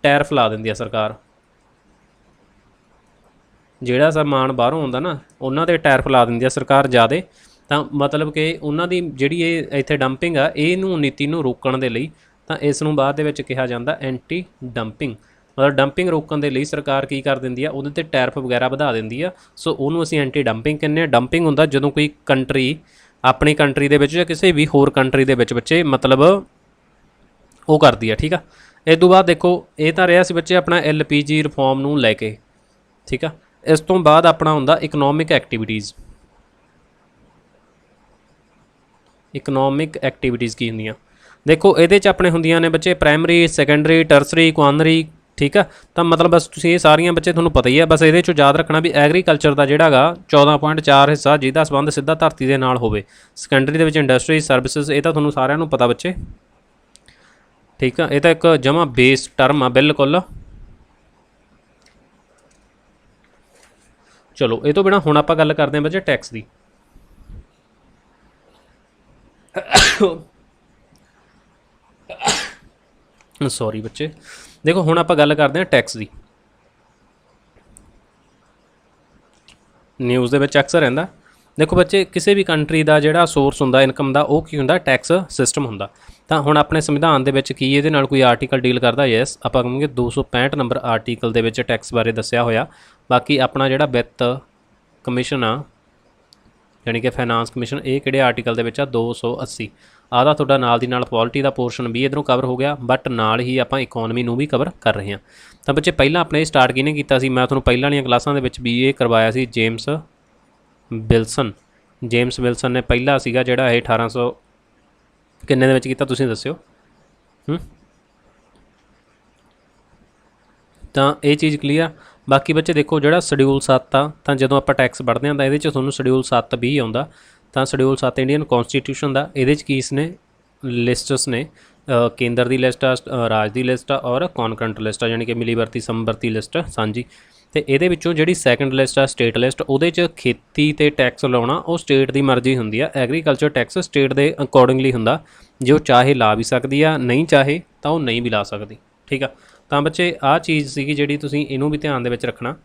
ਟੈਰਿਫ ਲਾ ਦਿੰਦੀ ਆ ਸਰਕਾਰ। ਜਿਹੜਾ ਸਮਾਨ ਬਾਹਰੋਂ ਆਉਂਦਾ ਨਾ ਉਹਨਾਂ 'ਤੇ ਟੈਰਿਫ ਲਾ ਦਿੰਦੀ ਆ ਸਰਕਾਰ ਜ਼ਿਆਦਾ। ਤਾਂ ਮਤਲਬ ਕਿ ਉਹਨਾਂ ਦੀ ਜਿਹੜੀ ਇਹ ਇੱਥੇ ਡੰਪਿੰਗ ਆ ਇਹਨੂੰ ਨੀਤੀ ਨੂੰ ਰੋਕਣ ਦੇ ਲਈ ਤਾਂ ਇਸ ਨੂੰ ਬਾਅਦ ਦੇ ਵਿੱਚ ਕਿਹਾ ਜਾਂਦਾ ਐਂਟੀ ਡੰਪਿੰਗ। ਮਤਲਬ ਡੰਪਿੰਗ ਰੋਕਣ ਦੇ ਲਈ ਸਰਕਾਰ ਕੀ ਕਰ ਦਿੰਦੀ ਆ, ਉਹਦੇ 'ਤੇ ਟੈਰਿਫ ਵਗੈਰਾ ਵਧਾ ਦਿੰਦੀ ਆ। ਸੋ ਉਹਨੂੰ ਅਸੀਂ ਐਂਟੀ ਡੰਪਿੰਗ ਕਹਿੰਦੇ ਹਾਂ। ਡੰਪਿੰਗ ਹੁੰਦਾ ਜਦੋਂ ਕੋਈ ਕੰਟਰੀ ਆਪਣੀ ਕੰਟਰੀ ਦੇ ਵਿੱਚ ਜਾਂ ਕਿਸੇ ਵੀ ਹੋਰ ਕੰਟਰੀ ਦੇ ਵਿੱਚ ਬੱਚੇ ਮਤਲਬ ਉਹ ਕਰਦੀ ਆ। ਠੀਕ ਆ, ਇਸ ਤੋਂ ਬਾਅਦ ਦੇਖੋ ਇਹ ਤਾਂ ਰਿਹਾ ਸੀ ਬੱਚੇ ਆਪਣਾ LPG ਰਿਫੋਰਮ ਨੂੰ ਲੈ ਕੇ। ਠੀਕ ਆ, ਇਸ ਤੋਂ ਬਾਅਦ ਆਪਣਾ ਹੁੰਦਾ ਇਕਨੋਮਿਕ ਐਕਟੀਵਿਟੀਜ਼। ਇਕਨੋਮਿਕ ਐਕਟੀਵਿਟੀਜ਼ ਕੀ ਹੁੰਦੀਆਂ, ਦੇਖੋ ਇਹਦੇ 'ਚ ਆਪਣੇ ਹੁੰਦੀਆਂ ਨੇ ਬੱਚੇ ਪ੍ਰਾਇਮਰੀ, ਸੈਕੰਡਰੀ, ਟਰਸਰੀ, ਕੁਆਨਰੀ। ਠੀਕ ਆ, ਤਾਂ ਮਤਲਬ ਬਸ ਤੁਸੀਂ ਇਹ ਸਾਰੀਆਂ ਬੱਚੇ ਤੁਹਾਨੂੰ ਪਤਾ ਹੀ ਆ। ਬਸ ਇਹਦੇ 'ਚੋਂ ਯਾਦ ਰੱਖਣਾ ਵੀ ਐਗਰੀਕਲਚਰ ਦਾ ਜਿਹੜਾ ਹੈਗਾ 14.4 ਹਿੱਸਾ ਜਿਹਦਾ ਸੰਬੰਧ ਸਿੱਧਾ ਧਰਤੀ ਦੇ ਨਾਲ ਹੋਵੇ। ਸੈਕੰਡਰੀ ਦੇ ਵਿੱਚ ਇੰਡਸਟਰੀ, ਸਰਵਿਸਿਜ਼, ਇਹ ਤਾਂ ਤੁਹਾਨੂੰ ਸਾਰਿਆਂ ਨੂੰ ਪਤਾ ਬੱਚੇ। ਠੀਕ ਆ, ਇਹ ਤਾਂ ਇੱਕ ਜਮਾਂ ਬੇਸ ਟਰਮ ਆ ਬਿਲਕੁਲ। ਚਲੋ ਇਹ ਤੋਂ ਬਿਨਾਂ ਹੁਣ ਆਪਾਂ ਗੱਲ ਕਰਦੇ ਹਾਂ ਬੱਚੇ ਟੈਕਸ ਦੀ। ਸੌਰੀ ਬੱਚੇ, ਦੇਖੋ ਹੁਣ ਆਪਾਂ ਗੱਲ ਕਰਦੇ ਹਾਂ ਟੈਕਸ ਦੀ। ਨਿਊਜ਼ ਦੇ ਵਿੱਚ ਅਕਸਰ ਰਹਿੰਦਾ। ਦੇਖੋ ਬੱਚੇ ਕਿਸੇ ਵੀ ਕੰਟਰੀ ਦਾ ਜਿਹੜਾ ਸੋਰਸ ਹੁੰਦਾ ਇਨਕਮ ਦਾ ਉਹ ਕੀ ਹੁੰਦਾ, ਟੈਕਸ ਸਿਸਟਮ ਹੁੰਦਾ। ਤਾਂ ਹੁਣ ਆਪਣੇ ਸੰਵਿਧਾਨ ਦੇ ਵਿੱਚ ਕੀ ਇਹਦੇ ਨਾਲ ਕੋਈ ਆਰਟੀਕਲ ਡੀਲ ਕਰਦਾ? ਯੈਸ, ਆਪਾਂ ਕਹਾਂਗੇ 265 ਨੰਬਰ ਆਰਟੀਕਲ ਦੇ ਵਿੱਚ ਟੈਕਸ ਬਾਰੇ ਦੱਸਿਆ ਹੋਇਆ। ਬਾਕੀ ਆਪਣਾ ਜਿਹੜਾ ਵਿੱਤ ਕਮਿਸ਼ਨ ਆ ਯਾਨੀ ਕਿ ਫਾਈਨਾਂਸ ਕਮਿਸ਼ਨ, ਇਹ ਕਿਹੜੇ ਆਰਟੀਕਲ ਦੇ ਵਿੱਚ ਆ? 280। ਆਹ ਤੁਹਾਡਾ ਨਾਲ ਦੀ ਨਾਲ ਪੋਲਿਟੀ ਦਾ ਪੋਰਸ਼ਨ ਵੀ ਇੱਧਰੋਂ ਕਵਰ ਹੋ ਗਿਆ, ਬਟ ਨਾਲ ਹੀ ਆਪਾਂ ਇਕੋਨਮੀ ਨੂੰ ਵੀ ਕਵਰ ਕਰ ਰਹੇ ਹਾਂ। ਤਾਂ ਬੱਚੇ ਪਹਿਲਾਂ ਆਪਣੇ ਸਟਾਰਟ ਕਿਹਨੇ ਕੀਤਾ ਸੀ? ਮੈਂ ਤੁਹਾਨੂੰ ਪਹਿਲਾਂ ਵਾਲੀਆਂ ਕਲਾਸਾਂ ਦੇ ਵਿੱਚ ਵੀ ਇਹ ਕਰਵਾਇਆ ਸੀ, ਜੇਮਸ ਵਿਲਸਨ। ਜੇਮਸ ਵਿਲਸਨ ਨੇ ਪਹਿਲਾ ਸੀਗਾ ਜਿਹੜਾ ਇਹ 1800 ਕਿੰਨੇ ਦੇ ਵਿੱਚ ਕੀਤਾ, ਤੁਸੀਂ ਦੱਸਿਓ। ਤਾਂ ਇਹ ਚੀਜ਼ ਕਲੀਅਰ। ਬਾਕੀ ਬੱਚੇ ਦੇਖੋ ਜਿਹੜਾ ਸ਼ਡਿਊਲ 7 ਆ, ਤਾਂ ਜਦੋਂ ਆਪਾਂ ਟੈਕਸ ਪੜ੍ਹਦੇ ਹਾਂ ਤਾਂ ਇਹਦੇ 'ਚ ਤੁਹਾਨੂੰ ਸ਼ਡਿਊਲ 7 ਵੀ ਆਉਂਦਾ। ਤਾਂ ਸ਼ਡਿਊਲ 7 ਇੰਡੀਅਨ ਕੌਨਸਟੀਟਿਊਸ਼ਨ ਦਾ, ਇਹਦੇ 'ਚ ਕੀਸ ਨੇ, ਲਿਸਟਸ ਨੇ, ਕੇਂਦਰ ਦੀ ਲਿਸਟ ਆ, ਰਾਜ ਦੀ ਲਿਸਟ ਆ, ਔਰ ਕੌਨਕਰੰਟ ਲਿਸਟ ਆ, ਯਾਨੀ ਕਿ ਮਿਲੀ ਵਰਤੀ ਸਮਵਰਤੀ ਲਿਸਟ ਸਾਂਝੀ। ਤੇ ਇਹਦੇ ਵਿੱਚੋਂ ਜਿਹੜੀ ਸੈਕੰਡ ਲਿਸਟ ਆ ਸਟੇਟ ਲਿਸਟ, ਉਹਦੇ 'ਚ ਖੇਤੀ ਤੇ ਟੈਕਸ ਲਾਉਣਾ ਉਹ ਸਟੇਟ ਦੀ ਮਰਜ਼ੀ ਹੁੰਦੀ ਆ। ਐਗਰੀਕਲਚਰ ਟੈਕਸ ਸਟੇਟ ਦੇ ਅਕੋਰਡਿੰਗਲੀ ਹੁੰਦਾ, ਜੇ ਉਹ ਚਾਹੇ ਲਾ ਵੀ ਸਕਦੀ ਆ, ਨਹੀਂ ਚਾਹੇ ਤਾਂ ਉਹ ਨਹੀਂ ਵੀ ਲਾ ਸਕਦੀ। ਠੀਕ ਆ, ਤਾਂ ਬੱਚੇ ਆਹ ਚੀਜ਼ ਸੀਗੀ ਜਿਹੜੀ ਤੁਸੀਂ ਇਹਨੂੰ ਵੀ ਧਿਆਨ ਦੇ ਵਿੱਚ ਰੱਖਣਾ।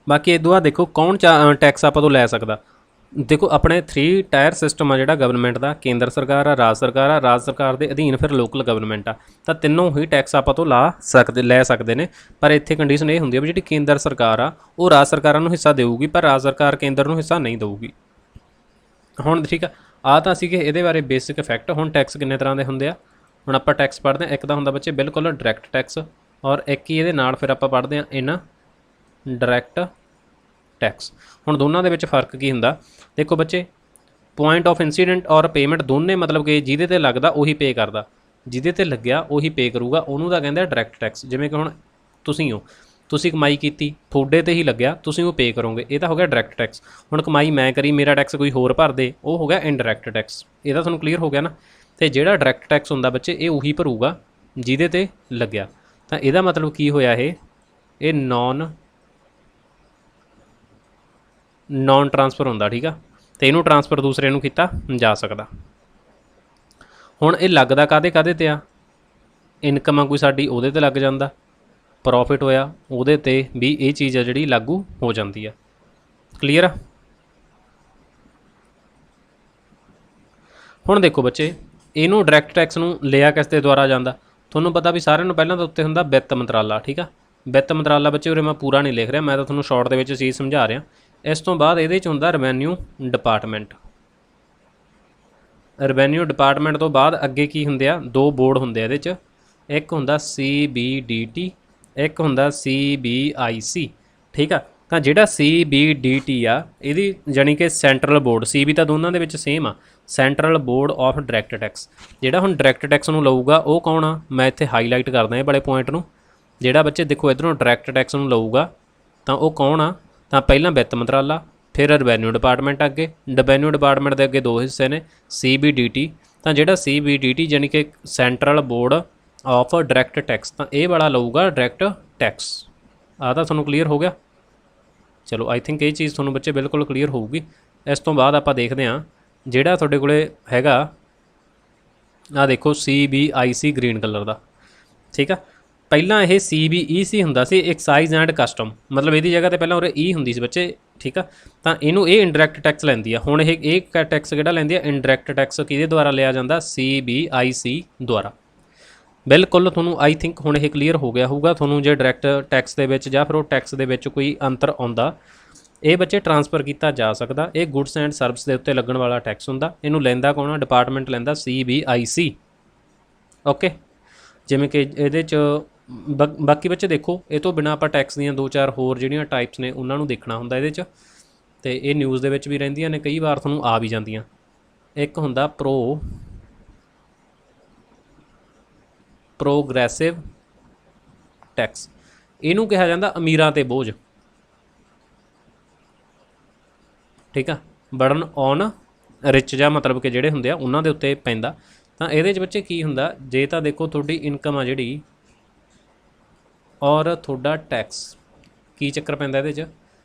ਬਾਕੀ ਇਹ ਤੋਂ ਬਾਅਦ ਦੇਖੋ ਕੌਣ ਟੈਕਸ ਆਪਾਂ ਤੋਂ ਲੈ ਸਕਦਾ। ਦੇਖੋ ਆਪਣੇ 3 ਟਾਇਰ ਸਿਸਟਮ ਆ ਜਿਹੜਾ ਗਵਰਨਮੈਂਟ ਦਾ, ਕੇਂਦਰ ਸਰਕਾਰ ਆ, ਰਾਜ ਸਰਕਾਰ ਆ, ਰਾਜ ਸਰਕਾਰ ਦੇ ਅਧੀਨ ਫਿਰ ਲੋਕਲ ਗਵਰਨਮੈਂਟ ਆ। ਤਾਂ ਤਿੰਨੋਂ ਹੀ ਟੈਕਸ ਆਪਾਂ ਤੋਂ ਲੈ ਸਕਦੇ ਨੇ। ਪਰ ਇੱਥੇ ਕੰਡੀਸ਼ਨ ਇਹ ਹੁੰਦੀ ਆ ਵੀ ਜਿਹੜੀ ਕੇਂਦਰ ਸਰਕਾਰ ਆ ਉਹ ਰਾਜ ਸਰਕਾਰਾਂ ਨੂੰ ਹਿੱਸਾ ਦੇਊਗੀ, ਪਰ ਰਾਜ ਸਰਕਾਰ ਕੇਂਦਰ ਨੂੰ ਹਿੱਸਾ ਨਹੀਂ ਦੇਊਗੀ। ਹੁਣ ਠੀਕ ਆ, ਆਹ ਤਾਂ ਸੀਗੇ ਇਹਦੇ ਬਾਰੇ ਬੇਸਿਕ ਫੈਕਟ। ਹੁਣ ਟੈਕਸ ਕਿੰਨੇ ਤਰ੍ਹਾਂ ਦੇ ਹੁੰਦੇ ਆ, ਹੁਣ ਆਪਾਂ ਟੈਕਸ ਪੜ੍ਹਦੇ ਹਾਂ। ਇੱਕ ਤਾਂ ਹੁੰਦਾ ਬੱਚੇ ਬਿਲਕੁਲ ਡਾਇਰੈਕਟ ਟੈਕਸ, ਔਰ ਇੱਕ ਹੀ ਇਹਦੇ ਨਾਲ ਫਿਰ ਆਪਾਂ ਪੜ੍ਹਦੇ ਹਾਂ ਇਨਡਾਇਰੈਕਟ ਟੈਕਸ। ਹੁਣ ਦੋਨਾਂ ਦੇ ਵਿੱਚ ਫਰਕ ਕੀ ਹੁੰਦਾ, ਦੇਖੋ ਬੱਚੇ ਪੁਆਇੰਟ ਆਫ ਇੰਸੀਡੈਂਟ ਔਰ ਪੇਮੈਂਟ ਦੋਨੇ ਮਤਲਬ ਕਿ ਜਿਹਦੇ ਤੇ ਲੱਗਦਾ ਉਹੀ ਪੇ ਕਰਦਾ, ਜਿਹਦੇ ਤੇ ਲੱਗਿਆ ਉਹੀ ਪੇ ਕਰੂਗਾ, ਉਹਨੂੰ ਤਾਂ ਕਹਿੰਦੇ ਆ ਡਾਇਰੈਕਟ ਟੈਕਸ। ਜਿਵੇਂ ਕਿ ਹੁਣ ਤੁਸੀਂ ਕਮਾਈ ਕੀਤੀ, ਤੁਹਾਡੇ ਤੇ ਹੀ ਲੱਗਿਆ, ਤੁਸੀਂ ਉਹ ਪੇ ਕਰੋਗੇ, ਇਹ ਤਾਂ ਹੋ ਗਿਆ ਡਾਇਰੈਕਟ ਟੈਕਸ। ਹੁਣ ਕਮਾਈ ਮੈਂ ਕਰੀ, ਮੇਰਾ ਟੈਕਸ ਕੋਈ ਹੋਰ ਭਰ ਦੇ, ਉਹ ਹੋ ਗਿਆ ਇਨਡਾਇਰੈਕਟ ਟੈਕਸ। ਇਹ ਤਾਂ ਤੁਹਾਨੂੰ ਕਲੀਅਰ ਹੋ ਗਿਆ ਨਾ। ਤੇ ਜਿਹੜਾ ਡਾਇਰੈਕਟ ਟੈਕਸ ਹੁੰਦਾ ਬੱਚੇ ਇਹ ਉਹੀ ਭਰੂਗਾ ਜਿਹਦੇ ਤੇ ਲੱਗਿਆ। ਤਾਂ ਇਹਦਾ ਮਤਲਬ ਕੀ ਹੋਇਆ, ਇਹ ਨੌਨ ਟਰਾਂਸਫਰ ਹੁੰਦਾ। ਠੀਕ ਆ, ਤੇ ਇਹਨੂੰ ਟਰਾਂਸਫਰ ਦੂਸਰੇ ਨੂੰ ਕੀਤਾ ਜਾ ਸਕਦਾ। ਹੁਣ ਇਹ ਲੱਗਦਾ ਕਾਹਦੇ ਤੇ ਆ, ਇਨਕਮ ਆ ਕੋਈ ਸਾਡੀ ਉਹਦੇ ਤੇ ਲੱਗ ਜਾਂਦਾ, ਪ੍ਰੋਫਿਟ ਹੋਇਆ ਉਹਦੇ ਤੇ ਵੀ ਇਹ ਚੀਜ਼ ਆ ਜਿਹੜੀ ਲਾਗੂ ਹੋ ਜਾਂਦੀ ਆ। ਕਲੀਅਰ ਆ। ਹੁਣ ਦੇਖੋ ਬੱਚੇ ਇਹਨੂੰ ਡਾਇਰੈਕਟ ਟੈਕਸ ਨੂੰ ਲਿਆ ਕਿਸ ਦੇ ਦੁਆਰਾ ਜਾਂਦਾ, ਤੁਹਾਨੂੰ ਪਤਾ ਵੀ ਸਾਰਿਆਂ ਨੂੰ ਪਹਿਲਾਂ ਤਾਂ ਉੱਤੇ ਹੁੰਦਾ ਵਿੱਤ ਮੰਤਰਾਲਾ। ਠੀਕ ਆ, ਵਿੱਤ ਮੰਤਰਾਲਾ ਬੱਚੇ ਉਰੇ ਮੈਂ ਪੂਰਾ ਨਹੀਂ ਲਿਖ ਰਿਹਾ, ਮੈਂ ਤਾਂ ਤੁਹਾਨੂੰ ਸ਼ਾਰਟ ਦੇ ਵਿੱਚ ਚੀਜ਼ ਸਮਝਾ ਰਿਹਾ। ਇਸ ਤੋਂ ਬਾਅਦ ਇਹਦੇ 'ਚ ਹੁੰਦਾ ਰੈਵਨਿਊ ਡਿਪਾਰਟਮੈਂਟ। ਰੈਵਨਿਊ ਡਿਪਾਰਟਮੈਂਟ ਤੋਂ ਬਾਅਦ ਅੱਗੇ ਕੀ ਹੁੰਦੇ ਆ, 2 ਬੋਰਡ ਹੁੰਦੇ ਆ ਇਹਦੇ 'ਚ, ਇੱਕ ਹੁੰਦਾ CBDT, ਇੱਕ ਹੁੰਦਾ CBIC। ਠੀਕ ਆ, ਤਾਂ ਜਿਹੜਾ CBDT ਆ ਇਹਦੀ ਜਾਣੀ ਕਿ ਸੈਂਟਰਲ ਬੋਰਡ, CB ਤਾਂ ਦੋਨਾਂ ਦੇ ਵਿੱਚ ਸੇਮ ਆ, central board of direct tax. ਜਿਹੜਾ ਹੁਣ ਡਾਇਰੈਕਟ ਟੈਕਸ ਨੂੰ ਲਊਗਾ ਉਹ ਕੌਣ ਆ, ਮੈਂ ਇੱਥੇ ਹਾਈਲਾਈਟ ਕਰਦਾ ਇਹ ਵਾਲੇ ਪੁਆਇੰਟ ਨੂੰ। ਜਿਹੜਾ ਬੱਚੇ ਦੇਖੋ ਇੱਧਰੋਂ ਡਾਇਰੈਕਟ ਟੈਕਸ ਨੂੰ ਲਊਗਾ ਤਾਂ ਉਹ ਕੌਣ ਆ, ਤਾਂ ਪਹਿਲਾਂ ਵਿੱਤ ਮੰਤਰਾਲਾ, ਫਿਰ ਰੈਵਨਿਊ ਡਿਪਾਰਟਮੈਂਟ। ਅੱਗੇ ਰੈਵਨਿਊ ਡਿਪਾਰਟਮੈਂਟ ਦੇ ਅੱਗੇ 2 ਹਿੱਸੇ ਨੇ, CBDT। ਤਾਂ ਜਿਹੜਾ CBDT ਜਾਣੀ ਕਿ central board of direct tax, ਤਾਂ ਇਹ ਵਾਲਾ ਲਊਗਾ ਡਾਇਰੈਕਟ ਟੈਕਸ। ਆਹ ਤਾਂ ਤੁਹਾਨੂੰ ਕਲੀਅਰ ਹੋ ਗਿਆ। ਚਲੋ ਆਈ ਥਿੰਕ ਇਹ ਚੀਜ਼ ਤੁਹਾਨੂੰ ਬੱਚੇ ਬਿਲਕੁਲ ਕਲੀਅਰ ਹੋਊਗੀ। ਇਸ ਤੋਂ ਬਾਅਦ ਆਪਾਂ ਦੇਖਦੇ ਹਾਂ ਜਿਹੜਾ ਤੁਹਾਡੇ ਕੋਲੇ ਹੈਗਾ ਆ ਦੇਖੋ CBIC ਗ੍ਰੀਨ ਕਲਰ ਦਾ, ਠੀਕ ਆ। ਪਹਿਲਾਂ ਇਹ CBEC ਹੁੰਦਾ ਸੀ, ਐਕਸਾਈਜ਼ ਐਂਡ ਕਸਟਮ, ਮਤਲਬ ਇਹਦੀ ਜਗ੍ਹਾ ਤੇ ਪਹਿਲਾਂ ਉਰੇ E ਹੁੰਦੀ ਸੀ ਬੱਚੇ, ਠੀਕ ਆ। ਤਾਂ ਇਹਨੂੰ ਇਹ ਇੰਡਾਇਰੈਕਟ ਟੈਕਸ ਲੈਂਦੀ ਆ। ਹੁਣ ਇਹ ਟੈਕਸ ਕਿਹੜਾ ਲੈਂਦੀ ਆ? ਇੰਡਾਇਰੈਕਟ ਟੈਕਸ ਕਿਹਦੇ ਦੁਆਰਾ ਲਿਆ ਜਾਂਦਾ? CBIC ਦੁਆਰਾ। ਬਿਲਕੁਲ ਤੁਹਾਨੂੰ ਆਈ ਥਿੰਕ ਹੁਣ ਇਹ ਕਲੀਅਰ ਹੋ ਗਿਆ ਹੋਊਗਾ ਤੁਹਾਨੂੰ। ਜੇ ਡਾਇਰੈਕਟ ਟੈਕਸ ਦੇ ਵਿੱਚ ਜਾਂ ਫਿਰ ਉਹ ਟੈਕਸ ਦੇ ਵਿੱਚ ਕੋਈ ਅੰਤਰ ਆਉਂਦਾ, ਇਹ ਬੱਚੇ ਟਰਾਂਸਫਰ ਕੀਤਾ ਜਾ ਸਕਦਾ। ਇਹ ਗੁੱਡਸ ਐਂਡ ਸਰਵਿਸ ਦੇ ਉੱਤੇ ਲੱਗਣ ਵਾਲਾ ਟੈਕਸ ਹੁੰਦਾ। ਇਹਨੂੰ ਲੈਂਦਾ ਕੌਣ ਆ? ਡਿਪਾਰਟਮੈਂਟ ਲੈਂਦਾ CBIC, ਓਕੇ। ਜਿਵੇਂ ਕਿ ਇਹਦੇ 'ਚ ਬਾਕੀ ਬੱਚੇ ਦੇਖੋ, ਇਹ ਤੋਂ ਬਿਨਾਂ ਆਪਾਂ ਟੈਕਸ ਦੀਆਂ 2-4 ਹੋਰ ਜਿਹੜੀਆਂ ਟਾਈਪਸ ਨੇ ਉਹਨਾਂ ਨੂੰ ਦੇਖਣਾ ਹੁੰਦਾ ਇਹਦੇ 'ਚ, ਅਤੇ ਇਹ ਨਿਊਜ਼ ਦੇ ਵਿੱਚ ਵੀ ਰਹਿੰਦੀਆਂ ਨੇ, ਕਈ ਵਾਰ ਤੁਹਾਨੂੰ ਆ ਵੀ ਜਾਂਦੀਆਂ। ਇੱਕ ਹੁੰਦਾ ਪ੍ਰੋਗਰੈਸਿਵ ਟੈਕਸ, ਇਹਨੂੰ ਕਿਹਾ ਜਾਂਦਾ ਅਮੀਰਾਂ 'ਤੇ ਬੋਝ, ਠੀਕ ਆ। ਬਰਡਨ ਔਨ ਰਿਚ, ਜਾਂ ਮਤਲਬ ਕਿ ਜਿਹੜੇ ਹੁੰਦੇ ਆ ਉਹਨਾਂ ਦੇ ਉੱਤੇ ਪੈਂਦਾ। ਤਾਂ ਇਹਦੇ 'ਚ ਬੱਚੇ ਕੀ ਹੁੰਦਾ? ਜੇ ਤਾਂ ਦੇਖੋ ਤੁਹਾਡੀ ਇਨਕਮ ਆ ਜਿਹੜੀ, ਔਰ ਤੁਹਾਡਾ ਟੈਕਸ, ਕੀ ਚੱਕਰ ਪੈਂਦਾ ਇਹਦੇ 'ਚ?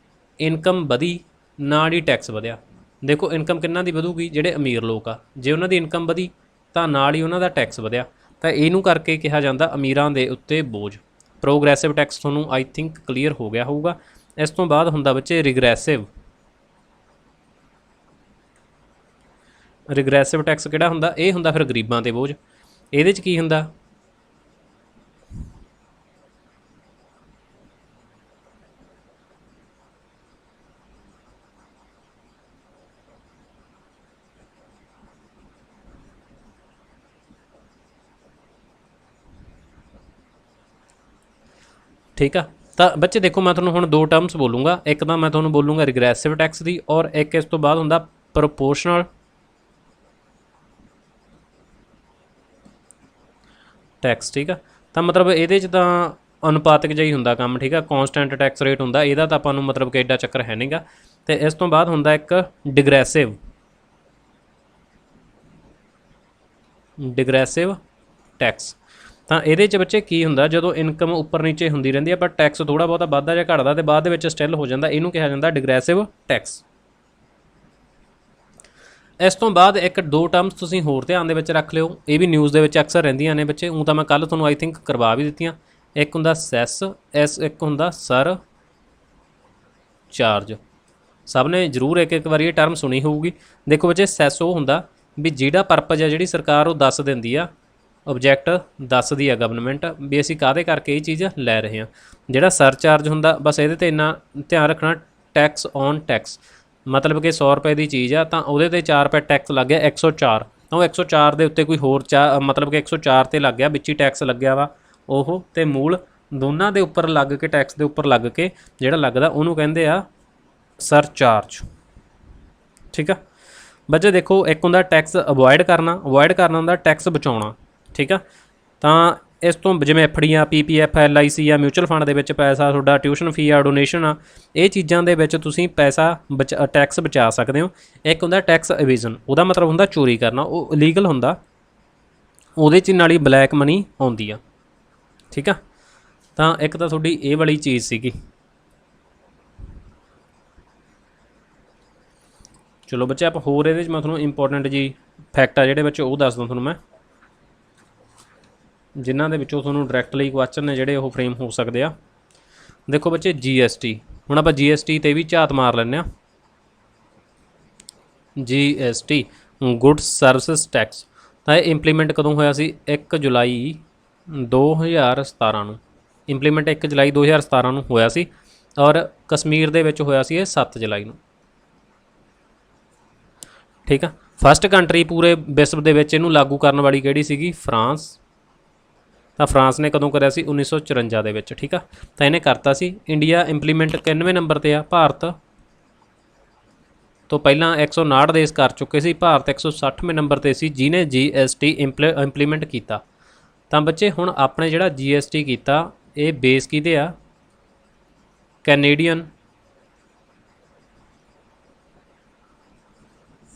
ਇਨਕਮ ਵਧੀ ਨਾਲ ਹੀ ਟੈਕਸ ਵਧਿਆ। ਦੇਖੋ ਇਨਕਮ ਕਿੰਨਾਂ ਦੀ ਵਧੂਗੀ? ਜਿਹੜੇ ਅਮੀਰ ਲੋਕ ਆ, ਜੇ ਉਹਨਾਂ ਦੀ ਇਨਕਮ ਵਧੀ ਤਾਂ ਨਾਲ ਹੀ ਉਹਨਾਂ ਦਾ ਟੈਕਸ ਵਧਿਆ। ਤਾਂ ਇਹਨੂੰ ਕਰਕੇ ਕਿਹਾ ਜਾਂਦਾ ਅਮੀਰਾਂ ਦੇ ਉੱਤੇ ਬੋਝ। ਪ੍ਰੋਗਰੈਸਿਵ ਟੈਕਸ ਤੁਹਾਨੂੰ ਆਈ ਥਿੰਕ ਕਲੀਅਰ ਹੋ ਗਿਆ ਹੋਊਗਾ। ਇਸ ਤੋਂ ਬਾਅਦ ਹੁੰਦਾ ਬੱਚੇ ਰਿਗਰੈਸਿਵ ਟੈਕਸ। ਕਿਹੜਾ ਹੁੰਦਾ? ਇਹ ਹੁੰਦਾ ਫਿਰ ਗਰੀਬਾਂ 'ਤੇ ਬੋਝ। ਇਹਦੇ 'ਚ ਕੀ ਹੁੰਦਾ? ਠੀਕ ਆ। ਤਾਂ ਬੱਚੇ ਦੇਖੋ ਮੈਂ ਤੁਹਾਨੂੰ ਹੁਣ 2 ਟਰਮਸ ਬੋਲੂੰਗਾ। ਇੱਕ ਤਾਂ ਮੈਂ ਤੁਹਾਨੂੰ ਬੋਲੂੰਗਾ ਰਿਗਰੈਸਿਵ ਟੈਕਸ ਦੀ, ਔਰ ਇੱਕ ਇਸ ਤੋਂ ਬਾਅਦ ਹੁੰਦਾ ਪ੍ਰੋਪੋਰਸ਼ਨਲ ਟੈਕਸ, ਠੀਕ ਆ। ਤਾਂ ਮਤਲਬ ਇਹਦੇ 'ਚ ਤਾਂ ਅਨੁਪਾਤਕ ਜਿਹਾ ਹੀ ਹੁੰਦਾ ਕੰਮ, ਠੀਕ ਆ। ਕੌਂਸਟੈਂਟ ਟੈਕਸ ਰੇਟ ਹੁੰਦਾ, ਇਹਦਾ ਤਾਂ ਆਪਾਂ ਨੂੰ ਮਤਲਬ ਕਿ ਐਡਾ ਚੱਕਰ ਹੈ ਨਹੀਂਗਾ। ਅਤੇ ਇਸ ਤੋਂ ਬਾਅਦ ਹੁੰਦਾ ਇੱਕ ਡਿਗਰੈਸਿਵ ਟੈਕਸ। ਤਾਂ ਇਹਦੇ 'ਚ ਬੱਚੇ ਕੀ ਹੁੰਦਾ? ਜਦੋਂ ਇਨਕਮ ਉੱਪਰ ਨੀਚੇ ਹੁੰਦੀ ਰਹਿੰਦੀ ਹੈ ਪਰ ਟੈਕਸ ਥੋੜ੍ਹਾ ਬਹੁਤਾ ਵੱਧਦਾ ਜਾਂ ਘਟਦਾ ਅਤੇ ਬਾਅਦ ਦੇ ਵਿੱਚ ਸਟਿਲ ਹੋ ਜਾਂਦਾ, ਇਹਨੂੰ ਕਿਹਾ ਜਾਂਦਾ ਡਿਗਰੈਸਿਵ ਟੈਕਸ। ਇਸ ਤੋਂ ਬਾਅਦ 1-2 ਟਰਮਸ ਤੁਸੀਂ ਹੋਰ ਧਿਆਨ ਦੇ ਵਿੱਚ ਰੱਖ ਲਿਓ, ਇਹ ਵੀ ਨਿਊਜ਼ ਦੇ ਵਿੱਚ ਅਕਸਰ ਰਹਿੰਦੀਆਂ ਨੇ ਬੱਚੇ। ਤਾਂ ਮੈਂ ਕੱਲ੍ਹ ਤੁਹਾਨੂੰ ਆਈ ਥਿੰਕ ਕਰਵਾ ਵੀ ਦਿੱਤੀਆਂ। ਇੱਕ ਹੁੰਦਾ ਸੈਸ, ਇੱਕ ਹੁੰਦਾ ਸਰ ਚਾਰਜ। ਸਭ ਨੇ ਜ਼ਰੂਰ ਇੱਕ ਵਾਰੀ ਇਹ ਟਰਮ ਸੁਣੀ ਹੋਊਗੀ। ਦੇਖੋ ਬੱਚੇ, ਸੈਸ ਉਹ ਹੁੰਦਾ ਵੀ ਜਿਹੜਾ ਪਰਪਜ਼ ਆ, ਜਿਹੜੀ ਸਰਕਾਰ ਉਹ ਦੱਸ ਦਿੰਦੀ ਆ, ਓਬਜੈਕਟ ਦੱਸਦੀ ਆ ਗਵਰਨਮੈਂਟ ਵੀ ਅਸੀਂ ਕਾਹਦੇ ਕਰਕੇ ਇਹ ਚੀਜ਼ ਲੈ ਰਹੇ ਹਾਂ। ਜਿਹੜਾ ਸਰਚਾਰਜ ਹੁੰਦਾ, ਬਸ ਇਹਦੇ 'ਤੇ ਇੰਨਾ ਧਿਆਨ ਰੱਖਣਾ, ਟੈਕਸ ਔਨ ਟੈਕਸ, ਮਤਲਬ ਕਿ 100 ਰੁਪਏ ਦੀ ਚੀਜ਼ ਆ ਤਾਂ ਉਹਦੇ 'ਤੇ 4 ਰੁਪਏ ਟੈਕਸ ਲੱਗ ਗਿਆ, 104। ਉਹ 104 ਦੇ ਉੱਤੇ ਕੋਈ ਹੋਰ ਮਤਲਬ ਕਿ 104 'ਤੇ ਲੱਗ ਗਿਆ, ਵਿੱਚ ਹੀ ਟੈਕਸ ਲੱਗਿਆ ਵਾ ਉਹ, ਅਤੇ ਮੂਲ ਦੋਨਾਂ ਦੇ ਉੱਪਰ ਲੱਗ ਕੇ, ਟੈਕਸ ਦੇ ਉੱਪਰ ਲੱਗ ਕੇ ਜਿਹੜਾ ਲੱਗਦਾ ਉਹਨੂੰ ਕਹਿੰਦੇ ਆ ਸਰਚਾਰਜ, ਠੀਕ ਆ। ਬੱਚੇ ਦੇਖੋ, ਇੱਕ ਹੁੰਦਾ ਟੈਕਸ ਅਵੋਇਡ ਕਰਨਾ ਹੁੰਦਾ ਟੈਕਸ ਬਚਾਉਣਾ, ਠੀਕ ਆ। ਤਾਂ ਇਸ ਤੋਂ ਜਿਵੇਂ ਐਫਡੀਆਂ, PPF, LIC ਆ, ਮਿਊਚੁਅਲ ਫੰਡ ਦੇ ਵਿੱਚ ਪੈਸਾ, ਤੁਹਾਡਾ ਟਿਊਸ਼ਨ ਫੀ ਆ, ਡੋਨੇਸ਼ਨ ਆ, ਇਹ ਚੀਜ਼ਾਂ ਦੇ ਵਿੱਚ ਤੁਸੀਂ ਪੈਸਾ ਟੈਕਸ ਬਚਾ ਸਕਦੇ ਹੋ। ਇੱਕ ਹੁੰਦਾ ਟੈਕਸ ਇਵੇਜ਼ਨ, ਉਹਦਾ ਮਤਲਬ ਹੁੰਦਾ ਚੋਰੀ ਕਰਨਾ, ਉਹ ਇਲੀਗਲ ਹੁੰਦਾ, ਉਹਦੇ 'ਚ ਨਾਲ ਹੀ ਬਲੈਕ ਮਨੀ ਆਉਂਦੀ ਆ, ਠੀਕ ਆ। ਤਾਂ ਇੱਕ ਤਾਂ ਤੁਹਾਡੀ ਇਹ ਵਾਲੀ ਚੀਜ਼ ਸੀਗੀ। ਚਲੋ ਬੱਚੇ, ਆਪਾਂ ਹੋਰ ਇਹਦੇ 'ਚ ਮੈਂ ਤੁਹਾਨੂੰ ਇੰਪੋਰਟੈਂਟ ਜੀ ਫੈਕਟ ਆ ਜਿਹੜੇ ਬੱਚੇ ਉਹ ਦੱਸਦਾ ਤੁਹਾਨੂੰ ਮੈਂ, ਜਿਨ੍ਹਾਂ ਦੇ ਵਿੱਚੋਂ ਤੁਹਾਨੂੰ ਡਾਇਰੈਕਟਲੀ ਕੁਐਸਚਨ ਨੇ ਜਿਹੜੇ ਉਹ ਫਰੇਮ ਹੋ ਸਕਦੇ ਆ। ਦੇਖੋ ਬੱਚੇ, GST, ਹੁਣ ਆਪਾਂ GST 'ਤੇ ਵੀ ਝਾਤ ਮਾਰ ਲੈਂਦੇ ਹਾਂ। GST ਗੁੱਡਸ ਸਰਵਿਸਿਜ਼ ਟੈਕਸ, ਤਾਂ ਇਹ ਇੰਪਲੀਮੈਂਟ ਕਦੋਂ ਹੋਇਆ ਸੀ? 1 ਜੁਲਾਈ 2017 ਨੂੰ। ਇੰਪਲੀਮੈਂਟ 1 ਜੁਲਾਈ 2017 ਨੂੰ ਹੋਇਆ ਸੀ, ਔਰ ਕਸ਼ਮੀਰ ਦੇ ਵਿੱਚ ਹੋਇਆ ਸੀ ਇਹ 7 ਜੁਲਾਈ ਨੂੰ, ਠੀਕ ਆ। ਫਸਟ ਕੰਟਰੀ ਪੂਰੇ ਵਿਸ਼ਵ ਦੇ ਵਿੱਚ ਇਹਨੂੰ ਲਾਗੂ ਕਰਨ ਵਾਲੀ ਕਿਹੜੀ ਸੀਗੀ? ਫਰਾਂਸ। ਤਾਂ ਫਰਾਂਸ ਨੇ ਕਦੋਂ ਕਰਿਆ ਸੀ? 1954 ਦੇ ਵਿੱਚ, ਠੀਕ ਆ। ਤਾਂ ਇਹਨੇ ਕਰਤਾ ਸੀ। ਇੰਡੀਆ ਇੰਪਲੀਮੈਂਟ 91ਵੇਂ ਨੰਬਰ 'ਤੇ ਆ। ਭਾਰਤ ਤੋਂ ਪਹਿਲਾਂ 159 ਦੇਸ਼ ਕਰ ਚੁੱਕੇ ਸੀ, ਭਾਰਤ 160ਵੇਂ ਨੰਬਰ 'ਤੇ ਸੀ ਜਿਹਨੇ GST ਇੰਪਲੀਮੈਂਟ ਕੀਤਾ। ਤਾਂ ਬੱਚੇ ਹੁਣ ਆਪਣੇ ਜਿਹੜਾ GST ਕੀਤਾ, ਇਹ ਬੇਸ ਕਿਹਦੇ ਆ? ਕੈਨੇਡੀਅਨ।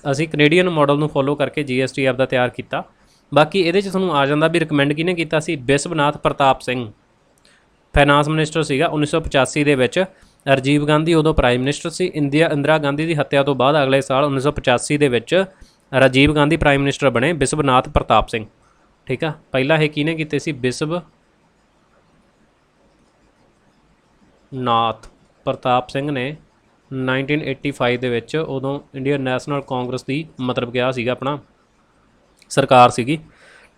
ਅਸੀਂ ਕੈਨੇਡੀਅਨ ਮਾਡਲ ਨੂੰ ਫੋਲੋ ਕਰਕੇ GST ਆਪਦਾ ਤਿਆਰ ਕੀਤਾ। ਬਾਕੀ ਇਹਦੇ 'ਚ ਤੁਹਾਨੂੰ ਆ ਜਾਂਦਾ ਵੀ ਰਿਕਮੈਂਡ ਕਿਹਨੇ ਕੀਤਾ ਸੀ? ਵਿਸ਼ਵਨਾਥ ਪ੍ਰਤਾਪ ਸਿੰਘ, ਫਾਈਨਾਂਸ ਮਿਨਿਸਟਰ ਸੀਗਾ 1985 ਦੇ ਵਿੱਚ। ਰਾਜੀਵ ਗਾਂਧੀ ਉਦੋਂ ਪ੍ਰਾਈਮ ਮਿਨਿਸਟਰ ਸੀ। ਇੰਦਰਾ ਗਾਂਧੀ ਦੀ ਹੱਤਿਆ ਤੋਂ ਬਾਅਦ ਅਗਲੇ ਸਾਲ 1985 ਦੇ ਵਿੱਚ ਰਾਜੀਵ ਗਾਂधी ਪ੍ਰਾਈਮ ਮਿਨਿਸਟਰ बने बिस्वनाथ प्रताप सिंह। ठीक है, पहला ये किने कीते सी? बिस्वनाथ प्रताप सिंह ने 1985 ਦੇ ਵਿੱਚ ਉਦੋਂ ਇੰਡੀਅਨ ਨੈਸ਼ਨਲ ਕਾਂਗਰਸ ਦੀ ਮਤਲਬ ਕਿਹਾ ਸੀਗਾ ਆਪਣਾ ਸਰਕਾਰ ਸੀਗੀ।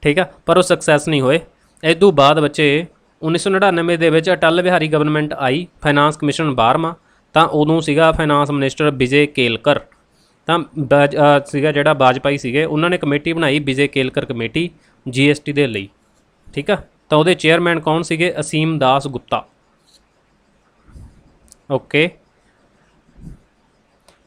ਠੀਕ ਆ, ਪਰ ਉਹ ਸਕਸੈਸ ਨਹੀਂ ਹੋਏ। ਇਸ ਤੋਂ ਬਾਅਦ ਬੱਚੇ 1999 ਦੇ ਵਿੱਚ ਅਟਲ ਬਿਹਾਰੀ ਗਵਰਨਮੈਂਟ ਆਈ, ਫਾਈਨਾਂਸ ਕਮਿਸ਼ਨ 12ਵਾਂ, ਤਾਂ ਉਦੋਂ ਸੀਗਾ ਫਾਈਨਾਂਸ ਮਿਨਿਸਟਰ ਵਿਜੇ ਕੇਲਕਰ। ਤਾਂ ਸੀਗਾ ਜਿਹੜਾ ਵਾਜਪਾਈ ਸੀਗੇ, ਉਹਨਾਂ ਨੇ ਕਮੇਟੀ ਬਣਾਈ ਵਿਜੇ ਕੇਲਕਰ ਕਮੇਟੀ GST ਦੇ ਲਈ। ਠੀਕ ਆ, ਤਾਂ ਉਹਦੇ ਚੇਅਰਮੈਨ ਕੌਣ ਸੀਗੇ? ਅਸੀਮ ਦਾਸ ਗੁਪਤਾ। ਓਕੇ,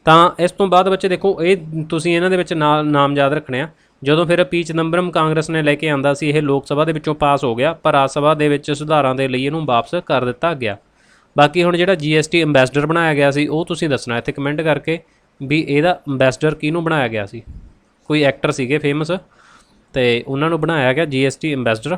ਤਾਂ ਇਸ ਤੋਂ ਬਾਅਦ ਬੱਚੇ ਦੇਖੋ, ਇਹ ਤੁਸੀਂ ਇਹਨਾਂ ਦੇ ਵਿੱਚ ਨਾਮ ਯਾਦ ਰੱਖਣੇ ਆ। ਜਦੋਂ ਫਿਰ ਪੀ ਚਿਦੰਬਰਮ ਕਾਂਗਰਸ ਨੇ ਲੈ ਕੇ ਆਂਦਾ ਸੀ, ਇਹ ਲੋਕ ਸਭਾ ਦੇ ਵਿੱਚੋਂ ਪਾਸ ਹੋ ਗਿਆ, ਪਰ ਰਾਜ ਸਭਾ ਦੇ ਵਿੱਚ ਸੁਧਾਰਾਂ ਦੇ ਲਈ ਇਹਨੂੰ ਵਾਪਸ ਕਰ ਦਿੱਤਾ ਗਿਆ। ਬਾਕੀ ਹੁਣ ਜਿਹੜਾ GST ਅੰਬੈਸਡਰ ਬਣਾਇਆ ਗਿਆ ਸੀ, ਉਹ ਤੁਸੀਂ ਦੱਸਣਾ ਇੱਥੇ ਕਮੈਂਟ ਕਰਕੇ ਵੀ ਇਹਦਾ ਅੰਬੈਸਡਰ ਕਿਹਨੂੰ ਬਣਾਇਆ ਗਿਆ ਸੀ। ਕੋਈ ਐਕਟਰ ਸੀਗੇ ਫੇਮਸ, ਅਤੇ ਉਹਨਾਂ ਨੂੰ ਬਣਾਇਆ ਗਿਆ GST ਅੰਬੈਸਡਰ।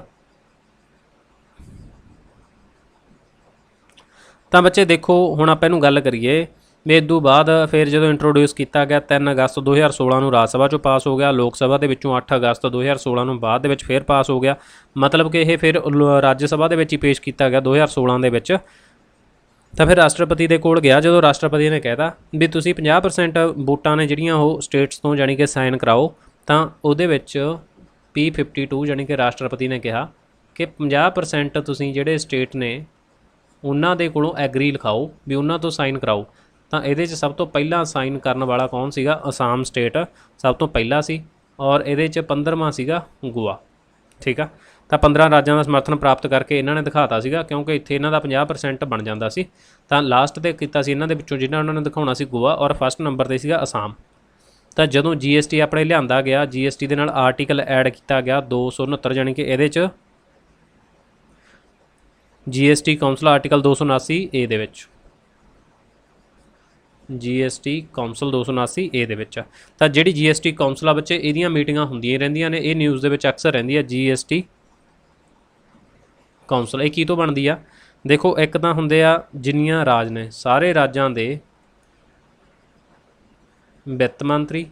ਤਾਂ ਬੱਚੇ ਦੇਖੋ, ਹੁਣ ਆਪਾਂ ਇਹਨੂੰ ਗੱਲ ਕਰੀਏ ਵੀ ਇਸ ਤੋਂ ਬਾਅਦ ਫਿਰ ਜਦੋਂ ਇੰਟਰੋਡਿਊਸ ਕੀਤਾ ਗਿਆ 3 ਅਗਸਤ 2016 ਨੂੰ ਰਾਜ ਸਭਾ 'ਚੋਂ ਪਾਸ ਹੋ ਗਿਆ, ਲੋਕ ਸਭਾ ਦੇ ਵਿੱਚੋਂ 8 ਅਗਸਤ 2016 ਨੂੰ ਬਾਅਦ ਦੇ ਵਿੱਚ ਫਿਰ ਪਾਸ ਹੋ ਗਿਆ। ਮਤਲਬ ਕਿ ਇਹ ਫਿਰ ਰਾਜ ਸਭਾ ਦੇ ਵਿੱਚ ਹੀ ਪੇਸ਼ ਕੀਤਾ ਗਿਆ 2016 ਦੇ ਵਿੱਚ। ਤਾਂ ਫਿਰ ਰਾਸ਼ਟਰਪਤੀ ਦੇ ਕੋਲ ਗਿਆ, ਜਦੋਂ ਰਾਸ਼ਟਰਪਤੀ ਨੇ ਕਹਿਤਾ ਵੀ ਤੁਸੀਂ 50% ਵੋਟਾਂ ਨੇ ਜਿਹੜੀਆਂ ਉਹ ਸਟੇਟਸ ਤੋਂ ਜਾਣੀ ਕਿ ਸਾਈਨ ਕਰਾਓ, ਤਾਂ ਉਹਦੇ ਵਿੱਚ P52 ਜਾਣੀ ਕਿ ਰਾਸ਼ਟਰਪਤੀ ਨੇ ਕਿਹਾ ਕਿ 50% ਤੁਸੀਂ ਜਿਹੜੇ ਸਟੇਟ ਨੇ ਉਹਨਾਂ ਦੇ ਕੋਲੋਂ ਐਗਰੀ ਲਿਖਾਓ ਵੀ ਉਹਨਾਂ ਤੋਂ ਸਾਈਨ ਕਰਾਓ। ਤਾਂ ਇਹਦੇ 'ਚ ਸਭ ਤੋਂ ਪਹਿਲਾਂ ਸਾਈਨ ਕਰਨ ਵਾਲਾ ਕੌਣ ਸੀਗਾ? ਅਸਾਮ ਸਟੇਟ ਸਭ ਤੋਂ ਪਹਿਲਾਂ ਸੀ, ਔਰ ਇਹਦੇ 'ਚ 15ਵਾਂ ਸੀਗਾ ਗੋਆ। ਠੀਕ ਆ, ਤਾਂ 15 ਰਾਜਾਂ ਦਾ ਸਮਰਥਨ ਪ੍ਰਾਪਤ ਕਰਕੇ ਇਹਨਾਂ ਨੇ ਦਿਖਾਤਾ ਸੀਗਾ, ਕਿਉਂਕਿ ਇੱਥੇ ਇਹਨਾਂ ਦਾ 50% ਬਣ ਜਾਂਦਾ ਸੀ। ਤਾਂ ਲਾਸਟ 'ਤੇ ਕੀਤਾ ਸੀ ਇਹਨਾਂ ਦੇ ਵਿੱਚੋਂ ਜਿਹਨਾਂ ਉਹਨਾਂ ਨੇ ਦਿਖਾਉਣਾ ਸੀ ਗੋਆ, ਔਰ ਫਸਟ ਨੰਬਰ 'ਤੇ ਸੀਗਾ ਅਸਾਮ। ਤਾਂ ਜਦੋਂ GST ਆਪਣੇ ਲਿਆਂਦਾ ਗਿਆ, GST ਦੇ ਨਾਲ ਆਰਟੀਕਲ ਐਡ ਕੀਤਾ ਗਿਆ 269, ਜਾਣੀ ਕਿ ਇਹਦੇ 'ਚ GST ਕਾਉਂਸਲ ਆਰਟੀਕਲ 279A ਦੇ ਵਿੱਚ, GST ਕਾਉਂਸਲ 279A ਦੇ ਵਿੱਚ। ਤਾਂ ਜਿਹੜੀ GST ਕਾਉਂਸਲ ਆ ਬੱਚੇ, ਇਹਦੀਆਂ ਮੀਟਿੰਗਾਂ ਹੁੰਦੀਆਂ ਰਹਿੰਦੀਆਂ ਨੇ, ਇਹ ਨਿਊਜ਼ ਦੇ ਵਿੱਚ ਅਕਸਰ ਰਹਿੰਦੀ ਹੈ। GST ਕਾਉਂਸਲ ਇਹ ਕੀ ਤੋਂ ਬਣਦੀ ਆ? ਦੇਖੋ, ਇੱਕ ਤਾਂ ਹੁੰਦੇ ਆ ਜਿੰਨੀਆਂ ਰਾਜ ਨੇ, ਸਾਰੇ ਰਾਜਾਂ ਦੇ ਵਿੱਤ ਮੰਤਰੀ,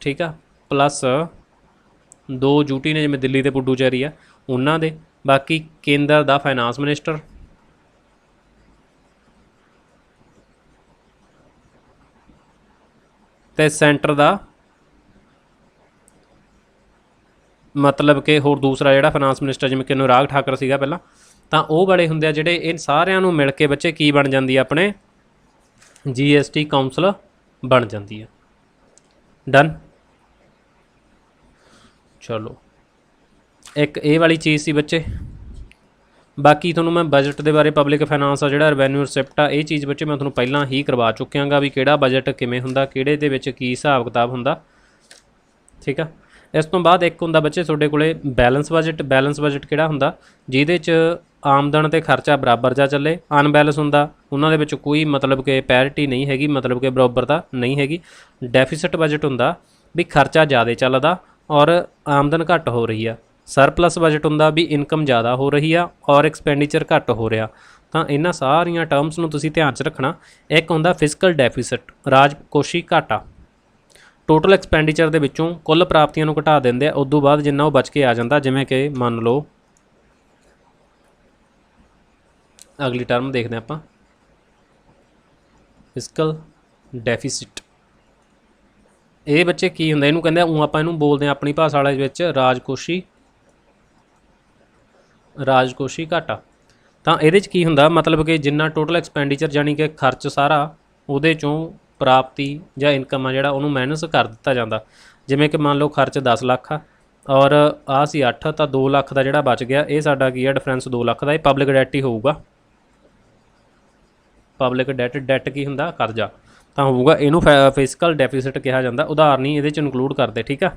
ਠੀਕ ਆ, ਪਲੱਸ 2 ਯੂਟੀ ਨੇ, ਜਿਵੇਂ ਦਿੱਲੀ ਦੇ ਪੁਡੂਚੇਰੀ ਆ ਉਹਨਾਂ ਦੇ, ਬਾਕੀ ਕੇਂਦਰ ਦਾ ਫਾਈਨਾਂਸ ਮਿਨਿਸਟਰ, ਅਤੇ ਸੈਂਟਰ ਦਾ ਮਤਲਬ ਕਿ ਹੋਰ ਦੂਸਰਾ ਜਿਹੜਾ ਫਾਈਨਾਂਸ ਮਿਨਿਸਟਰ, ਜਿਵੇਂ ਕਿ ਅਨੁਰਾਗ ਠਾਕਰ ਸੀਗਾ ਪਹਿਲਾਂ, ਤਾਂ ਉਹ ਬੜੇ ਹੁੰਦੇ ਆ ਜਿਹੜੇ ਇਹ ਸਾਰਿਆਂ ਨੂੰ ਮਿਲ ਕੇ ਬੱਚੇ ਕੀ ਬਣ ਜਾਂਦੀ ਆ? ਆਪਣੇ GST ਕਾਉਂਸਲ ਬਣ ਜਾਂਦੀ ਆ। ਡਨ। ਚਲੋ, ਇੱਕ ਇਹ ਵਾਲੀ ਚੀਜ਼ ਸੀ ਬੱਚੇ। ਬਾਕੀ ਤੁਹਾਨੂੰ ਮੈਂ ਬਜਟ ਦੇ ਬਾਰੇ, ਪਬਲਿਕ ਫਾਈਨਾਂਸ ਆ ਜਿਹੜਾ ਰੈਵੈਨਿਊ ਰਿਸਿਪਟ ਆ, ਇਹ ਚੀਜ਼ ਬੱਚੇ ਮੈਂ ਤੁਹਾਨੂੰ ਪਹਿਲਾਂ ਹੀ ਕਰਵਾ ਚੁੱਕਿਆ ਗਾ ਵੀ ਕਿਹੜਾ ਬਜਟ ਕਿਵੇਂ ਹੁੰਦਾ, ਕਿਹੜੇ ਦੇ ਵਿੱਚ ਕੀ ਹਿਸਾਬ ਕਿਤਾਬ ਹੁੰਦਾ। ਠੀਕ ਆ, ਇਸ ਤੋਂ ਬਾਅਦ ਇੱਕ ਹੁੰਦਾ ਬੱਚੇ ਤੁਹਾਡੇ ਕੋਲੇ ਬੈਲੈਂਸ ਬਜਟ। ਬੈਲੈਂਸ ਬਜਟ ਕਿਹੜਾ ਹੁੰਦਾ? ਜਿਹਦੇ 'ਚ ਆਮਦਨ ਅਤੇ ਖਰਚਾ ਬਰਾਬਰ ਜਾ ਚੱਲੇ। ਅਨਬੈਲੈਂਸ ਹੁੰਦਾ, ਉਹਨਾਂ ਦੇ ਵਿੱਚ ਕੋਈ ਮਤਲਬ ਕਿ ਪੈਰਿਟੀ ਨਹੀਂ ਹੈਗੀ, ਮਤਲਬ ਕਿ ਬਰਾਬਰਤਾ ਨਹੀਂ ਹੈਗੀ। ਡੈਫੀਸਿਟ ਬਜਟ ਹੁੰਦਾ ਵੀ ਖਰਚਾ ਜ਼ਿਆਦਾ ਚੱਲਦਾ ਔਰ ਆਮਦਨ ਘੱਟ ਹੋ ਰਹੀ ਆ। ਸਰਪਲਸ ਬਜਟ ਹੁੰਦਾ ਵੀ ਇਨਕਮ ਜ਼ਿਆਦਾ ਹੋ ਰਹੀ ਆ ਔਰ ਐਕਸਪੈਂਡੀਚਰ ਘੱਟ ਹੋ ਰਿਹਾ। ਤਾਂ ਇਹਨਾਂ ਸਾਰੀਆਂ ਟਰਮਸ ਨੂੰ ਤੁਸੀਂ ਧਿਆਨ 'ਚ ਰੱਖਣਾ। ਇੱਕ ਹੁੰਦਾ ਫਿਸਕਲ ਡੈਫੀਸਿਟ, ਰਾਜਕੋਸ਼ੀ ਘਾਟਾ। ਟੋਟਲ ਐਕਸਪੈਂਡੀਚਰ ਦੇ ਵਿੱਚੋਂ ਕੁੱਲ ਪ੍ਰਾਪਤੀਆਂ ਨੂੰ ਘਟਾ ਦਿੰਦੇ ਆ, ਉਦੋਂ ਬਾਅਦ ਜਿੰਨਾ ਉਹ ਬਚ ਕੇ ਆ ਜਾਂਦਾ। ਜਿਵੇਂ ਕਿ ਮੰਨ ਲਓ ਅਗਲੀ ਟਰਮ ਦੇਖਦੇ ਆਪਾਂ, ਫਿਸਕਲ ਡੈਫੀਸਿਟ। ਇਹ ਬੱਚੇ ਕੀ ਹੁੰਦਾ? ਇਹਨੂੰ ਕਹਿੰਦੇ ਉਹ ਆਪਾਂ ਇਹਨੂੰ ਬੋਲਦੇ ਹਾਂ ਆਪਣੀ ਭਾਸ਼ਾ ਵਾਲੇ ਵਿੱਚ ਰਾਜਕੋਸ਼ੀ ਘਾਟਾ। ਤਾਂ ਇਹਦੇ 'ਚ ਕੀ ਹੁੰਦਾ? ਮਤਲਬ ਕਿ ਜਿੰਨਾ ਟੋਟਲ ਐਕਸਪੈਂਡੀਚਰ ਜਾਣੀ ਕਿ ਖਰਚ ਸਾਰਾ, ਉਹਦੇ 'ਚੋਂ ਪ੍ਰਾਪਤੀ ਜਾਂ ਇਨਕਮ ਆ ਜਿਹੜਾ ਉਹਨੂੰ ਮਾਈਨਸ ਕਰ ਦਿੱਤਾ ਜਾਂਦਾ। ਜਿਵੇਂ ਕਿ ਮੰਨ ਲਓ ਖਰਚ 10 ਲੱਖ ਆ ਔਰ ਆਹ ਸੀ 8, ਤਾਂ 2 ਲੱਖ ਦਾ ਜਿਹੜਾ ਬਚ ਗਿਆ, ਇਹ ਸਾਡਾ ਕੀ ਆ? ਡਿਫਰੈਂਸ 2 ਲੱਖ ਦਾ। ਇਹ ਪਬਲਿਕ ਡੈਟ ਹੀ ਹੋਊਗਾ। ਪਬਲਿਕ ਡੈਟ ਕੀ ਹੁੰਦਾ? ਕਰਜ਼ਾ ਤਾਂ ਹੋਊਗਾ। ਇਹਨੂੰ ਫਿਸਕਲ ਡੈਫੀਸਿਟ ਕਿਹਾ ਜਾਂਦਾ। ਉਧਾਰ ਨਹੀਂ ਇਹਦੇ 'ਚ ਇਨਕਲੂਡ ਕਰਦੇ। ਠੀਕ ਆ,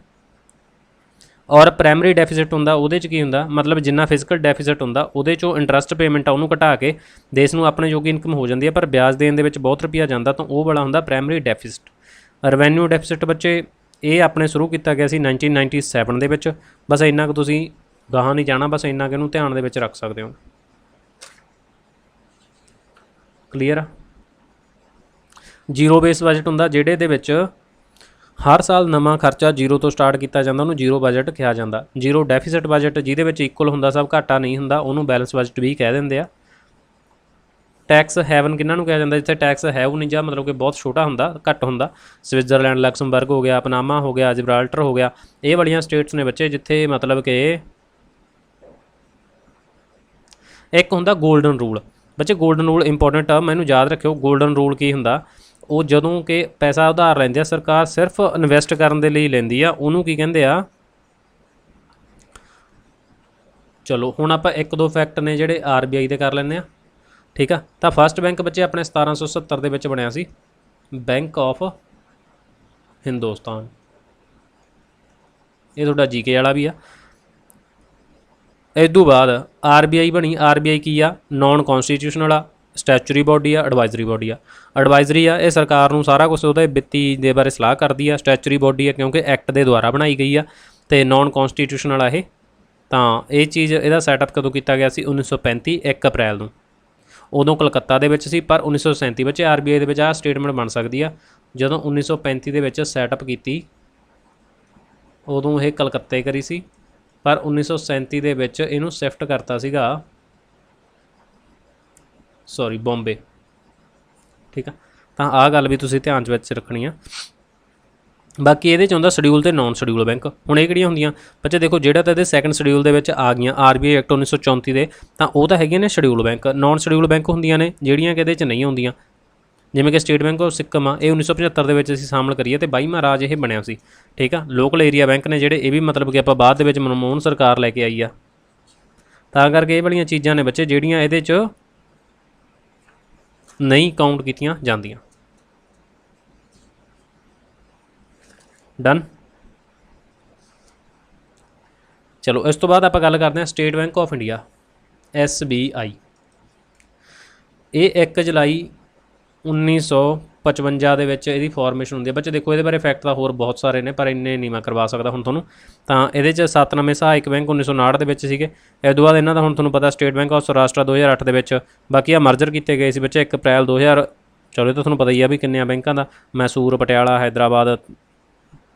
ਔਰ ਪ੍ਰਾਇਮਰੀ ਡੈਫੀਸਿਟ ਹੁੰਦਾ, ਉਹਦੇ 'ਚ ਕੀ ਹੁੰਦਾ? ਮਤਲਬ ਜਿੰਨਾ ਫਿਸਕਲ ਡੈਫੀਸਿਟ ਹੁੰਦਾ ਉਹਦੇ 'ਚੋਂ ਇੰਟਰਸਟ ਪੇਮੈਂਟ ਆ ਉਹਨੂੰ ਘਟਾ ਕੇ ਦੇਸ਼ ਨੂੰ ਆਪਣੇ ਜੋਗੀ ਇਨਕਮ ਹੋ ਜਾਂਦੀ ਹੈ, ਪਰ ਵਿਆਜ ਦੇਣ ਦੇ ਵਿੱਚ ਬਹੁਤ ਰੁਪਈਆ ਜਾਂਦਾ, ਤਾਂ ਉਹ ਵਾਲਾ ਹੁੰਦਾ ਪ੍ਰਾਇਮਰੀ ਡੈਫੀਸਿਟ। ਰੈਵੈਨਿਊ ਡੈਫੀਸਿਟ ਬੱਚੇ ਇਹ ਆਪਣੇ ਸ਼ੁਰੂ ਕੀਤਾ ਗਿਆ ਸੀ 1997 ਦੇ ਵਿੱਚ। ਬਸ ਇੰਨਾ ਕੁ ਤੁਸੀਂ ਗਾਹਾਂ ਨਹੀਂ ਜਾਣਾ, ਬਸ ਇੰਨਾ ਕੁ ਇਹਨੂੰ ਧਿਆਨ ਦੇ ਵਿੱਚ ਰੱਖ ਸਕਦੇ ਹੋ। ਕਲੀਅਰ ਆ? ਜ਼ੀਰੋ ਬੇਸ ਬਜਟ ਹੁੰਦਾ, ਜਿਹੜੇ ਦੇ ਵਿੱਚ ਹਰ ਸਾਲ ਨਵਾਂ ਖਰਚਾ ਜ਼ੀਰੋ ਤੋਂ ਸਟਾਰਟ ਕੀਤਾ ਜਾਂਦਾ, ਉਹਨੂੰ ਜ਼ੀਰੋ ਬਜਟ ਕਿਹਾ ਜਾਂਦਾ। ਜ਼ੀਰੋ ਡੈਫੀਸਿਟ ਬਜਟ ਜਿਹਦੇ ਵਿੱਚ ਇਕੁਅਲ ਹੁੰਦਾ ਸਭ, ਘਾਟਾ ਨਹੀਂ ਹੁੰਦਾ, ਉਹਨੂੰ ਬੈਲੈਂਸ ਬਜਟ ਵੀ ਕਹਿ ਦਿੰਦੇ ਆ। ਟੈਕਸ ਹੈਵਨ ਕਿਹਨਾਂ ਨੂੰ ਕਿਹਾ ਜਾਂਦਾ, ਜਿੱਥੇ ਟੈਕਸ ਹੈਵ ਨਹੀਂ ਜਾਂ ਮਤਲਬ ਕਿ ਬਹੁਤ ਛੋਟਾ ਹੁੰਦਾ, ਘੱਟ ਹੁੰਦਾ। ਸਵਿਟਜ਼ਰਲੈਂਡ, ਲਕਸਮਬਰਗ ਹੋ ਗਿਆ, ਪਨਾਮਾ ਹੋ ਗਿਆ, ਜਿਬਰਾਲਟਰ ਹੋ ਗਿਆ, ਇਹ ਵਾਲੀਆਂ ਸਟੇਟਸ ਨੇ ਬੱਚੇ ਜਿੱਥੇ ਮਤਲਬ ਕਿ ਇੱਕ ਹੁੰਦਾ ਗੋਲਡਨ ਰੂਲ। ਬੱਚੇ ਗੋਲਡਨ ਰੂਲ ਇੰਪੋਰਟੈਂਟ ਆ, ਮੈਨੂੰ ਯਾਦ ਰੱਖਿਓ। ਗੋਲਡਨ ਰੂਲ ਕੀ ਹੁੰਦਾ, ਉਹ ਜਦੋਂ ਕਿ ਪੈਸਾ ਉਧਾਰ ਲੈਂਦੇ ਆ ਸਰਕਾਰ, ਸਿਰਫ ਇਨਵੈਸਟ ਕਰਨ ਦੇ ਲਈ ਲੈਂਦੀ ਆ, ਉਹਨੂੰ ਕੀ ਕਹਿੰਦੇ ਆ। ਚਲੋ ਹੁਣ ਆਪਾਂ ਇੱਕ ਦੋ ਫੈਕਟ ਨੇ ਜਿਹੜੇ RBI ਦੇ ਕਰ ਲੈਂਦੇ ਆ, ਠੀਕ ਆ। ਤਾਂ ਫਸਟ ਬੈਂਕ ਬੱਚੇ ਆਪਣੇ 1770 ਦੇ ਵਿੱਚ ਬਣਿਆ ਸੀ, ਬੈਂਕ ਆਫ ਹਿੰਦੁਸਤਾਨ। ਇਹ ਤੁਹਾਡਾ GK ਵਾਲਾ ਵੀ ਆ। ਇਸ ਤੋਂ ਬਾਅਦ RBI ਬਣੀ। RBI ਕੀ ਆ, ਨੋਨ ਕੌਨਸਟੀਟਿਊਸ਼ਨਲ ਆ, ਸਟੈਚੂਰੀ ਬੋਡੀ ਆ, ਐਡਵਾਈਜ਼ਰੀ ਬੋਡੀ ਆ। ਐਡਵਾਈਜ਼ਰੀ ਆ, ਇਹ ਸਰਕਾਰ ਨੂੰ ਸਾਰਾ ਕੁਛ ਉਹਦੇ ਵਿੱਤੀ ਦੇ ਬਾਰੇ ਸਲਾਹ ਕਰਦੀ ਆ। ਸਟੈਚੂਰੀ ਬੋਡੀ ਆ ਕਿਉਂਕਿ ਐਕਟ ਦੇ ਦੁਆਰਾ ਬਣਾਈ ਗਈ ਆ। ਅਤੇ ਨੋਨ ਕੌਨਸਟੀਟਿਊਸ਼ਨਲ ਆ ਇਹ। ਤਾਂ ਇਹ ਚੀਜ਼, ਇਹਦਾ ਸੈਟਅਪ ਕਦੋਂ ਕੀਤਾ ਗਿਆ ਸੀ, 1935 1 ਅਪ੍ਰੈਲ ਨੂੰ। ਉਦੋਂ ਕਲਕੱਤਾ ਦੇ ਵਿੱਚ ਸੀ, ਪਰ 1937 ਵਿੱਚ RBI ਦੇ ਵਿੱਚ ਆਹ ਸਟੇਟਮੈਂਟ ਬਣ ਸਕਦੀ ਆ। ਜਦੋਂ 1935 ਦੇ ਵਿੱਚ ਸੈਟਅਪ ਕੀਤੀ, ਉਦੋਂ ਇਹ ਕਲਕੱਤੇ ਕਰੀ ਸੀ, ਪਰ 1937 ਦੇ ਵਿੱਚ ਇਹਨੂੰ ਸ਼ਿਫਟ ਕਰਤਾ ਸੀਗਾ, ਸੌਰੀ, ਬੰਬੇ। ਠੀਕ ਆ, ਤਾਂ ਆਹ ਗੱਲ ਵੀ ਤੁਸੀਂ ਧਿਆਨ 'ਚ ਵਿੱਚ ਰੱਖਣੀ ਆ। ਬਾਕੀ ਇਹਦੇ 'ਚ ਹੁੰਦਾ ਸ਼ਡਿਊਲ ਅਤੇ ਨੋਨ ਸ਼ਡਿਊਲ ਬੈਂਕ। ਹੁਣ ਇਹ ਕਿਹੜੀਆਂ ਹੁੰਦੀਆਂ ਬੱਚੇ, ਦੇਖੋ ਜਿਹੜਾ ਤਾਂ ਇਹਦੇ ਸੈਕੰਡ ਸ਼ਡਿਊਲ ਦੇ ਵਿੱਚ ਆ ਗਈਆਂ RBI ਐਕਟ 1934 ਦੇ, ਤਾਂ ਉਹ ਤਾਂ ਹੈਗੀਆਂ ਨੇ schedule bank. Non schedule bank ਹੁੰਦੀਆਂ ਨੇ ਜਿਹੜੀਆਂ ਕਿ ਇਹਦੇ 'ਚ ਨਹੀਂ ਆਉਂਦੀਆਂ, ਜਿਵੇਂ ਕਿ ਸਟੇਟ ਬੈਂਕ ਆਫ ਸਿੱਕਮ ਆ, ਇਹ 1975 ਦੇ ਵਿੱਚ ਅਸੀਂ ਸ਼ਾਮਲ ਕਰੀਏ ਅਤੇ 22ਵਾਂ ਰਾਜ ਇਹ ਬਣਿਆ ਸੀ। ਠੀਕ ਆ, ਲੋਕਲ ਏਰੀਆ ਬੈਂਕ ਨੇ ਜਿਹੜੇ, ਇਹ ਵੀ ਮਤਲਬ ਕਿ ਆਪਾਂ ਬਾਅਦ ਦੇ ਵਿੱਚ ਮਨਮੋਹਨ ਸਰਕਾਰ ਲੈ ਕੇ ਆਈ ਆ। ਤਾਂ ਕਰਕੇ ਇਹ ਵਾਲੀਆਂ ਚੀਜ਼ਾਂ ਨੇ ਬੱਚੇ ਜਿਹੜੀਆਂ ਇਹਦੇ 'ਚ ਨਹੀਂ ਕਾਊਂਟ ਕੀਤੀਆਂ ਜਾਂਦੀਆਂ। ਡਨ। ਚਲੋ ਇਸ ਤੋਂ ਬਾਅਦ ਆਪਾਂ ਗੱਲ ਕਰਦੇ ਹਾਂ state bank of India, SBI। ਇਹ 1 ਜੁਲਾਈ 1955 ਦੇ ਵਿੱਚ ਇਹਦੀ ਫਾਰਮੇਸ਼ਨ ਹੁੰਦੀ ਹੈ। ਬੱਚੇ ਦੇਖੋ ਇਹਦੇ ਬਾਰੇ ਫੈਕਟ ਤਾਂ ਹੋਰ ਬਹੁਤ ਸਾਰੇ ਨੇ, ਪਰ ਇੰਨੇ ਨਹੀਂ ਮੈਂ ਕਰਵਾ ਸਕਦਾ ਹੁਣ ਤੁਹਾਨੂੰ। ਤਾਂ ਇਹਦੇ 'ਚ 7 ਨਵੇਂ ਸਹਾਇਕ ਬੈਂਕ 1959 ਦੇ ਵਿੱਚ ਸੀਗੇ। ਇਸ ਤੋਂ ਬਾਅਦ ਇਹਨਾਂ ਦਾ ਹੁਣ ਤੁਹਾਨੂੰ ਪਤਾ ਸਟੇਟ ਬੈਂਕ ਆਫ ਸੌਰਾਸ਼ਟਰ 2008 ਦੇ ਵਿੱਚ। ਬਾਕੀ ਆ ਮਰਜਰ ਕੀਤੇ ਗਏ ਸੀ ਬੱਚੇ 1 ਅਪ੍ਰੈਲ 2000। ਚਲੋ ਇਹ ਤਾਂ ਤੁਹਾਨੂੰ ਪਤਾ ਹੀ ਆ ਵੀ ਕਿੰਨੇ ਬੈਂਕਾਂ ਦਾ, ਮੈਸੂਰ, ਪਟਿਆਲਾ, ਹੈਦਰਾਬਾਦ,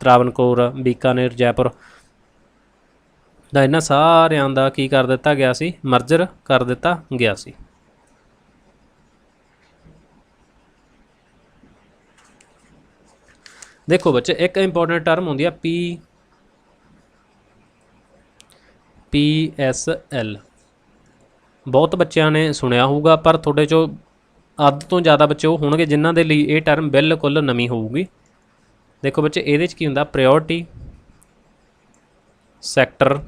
ਤਰਾਵਨਕੋਰ, ਬੀਕਾਨੇਰ, ਜੈਪੁਰ ਦਾ, ਇਹਨਾਂ ਸਾਰਿਆਂ ਦਾ ਕੀ ਕਰ ਦਿੱਤਾ ਗਿਆ ਸੀ, ਮਰਜਰ ਕਰ ਦਿੱਤਾ ਗਿਆ ਸੀ। ਦੇਖੋ ਬੱਚੇ ਇੱਕ ਇੰਪੋਰਟੈਂਟ ਟਰਮ ਹੁੰਦੀ ਆ PSL। ਬਹੁਤ ਬੱਚਿਆਂ ਨੇ ਸੁਣਿਆ ਹੋਊਗਾ, ਪਰ ਤੁਹਾਡੇ 'ਚੋਂ ਅੱਧ ਤੋਂ ਜ਼ਿਆਦਾ ਬੱਚੇ ਉਹ ਹੋਣਗੇ ਜਿਨ੍ਹਾਂ ਦੇ ਲਈ ਇਹ ਟਰਮ ਬਿਲਕੁਲ ਨਵੀਂ ਹੋਊਗੀ। ਦੇਖੋ ਬੱਚੇ ਇਹਦੇ 'ਚ ਕੀ ਹੁੰਦਾ, ਪ੍ਰਾਇਓਰਟੀ ਸੈਕਟਰ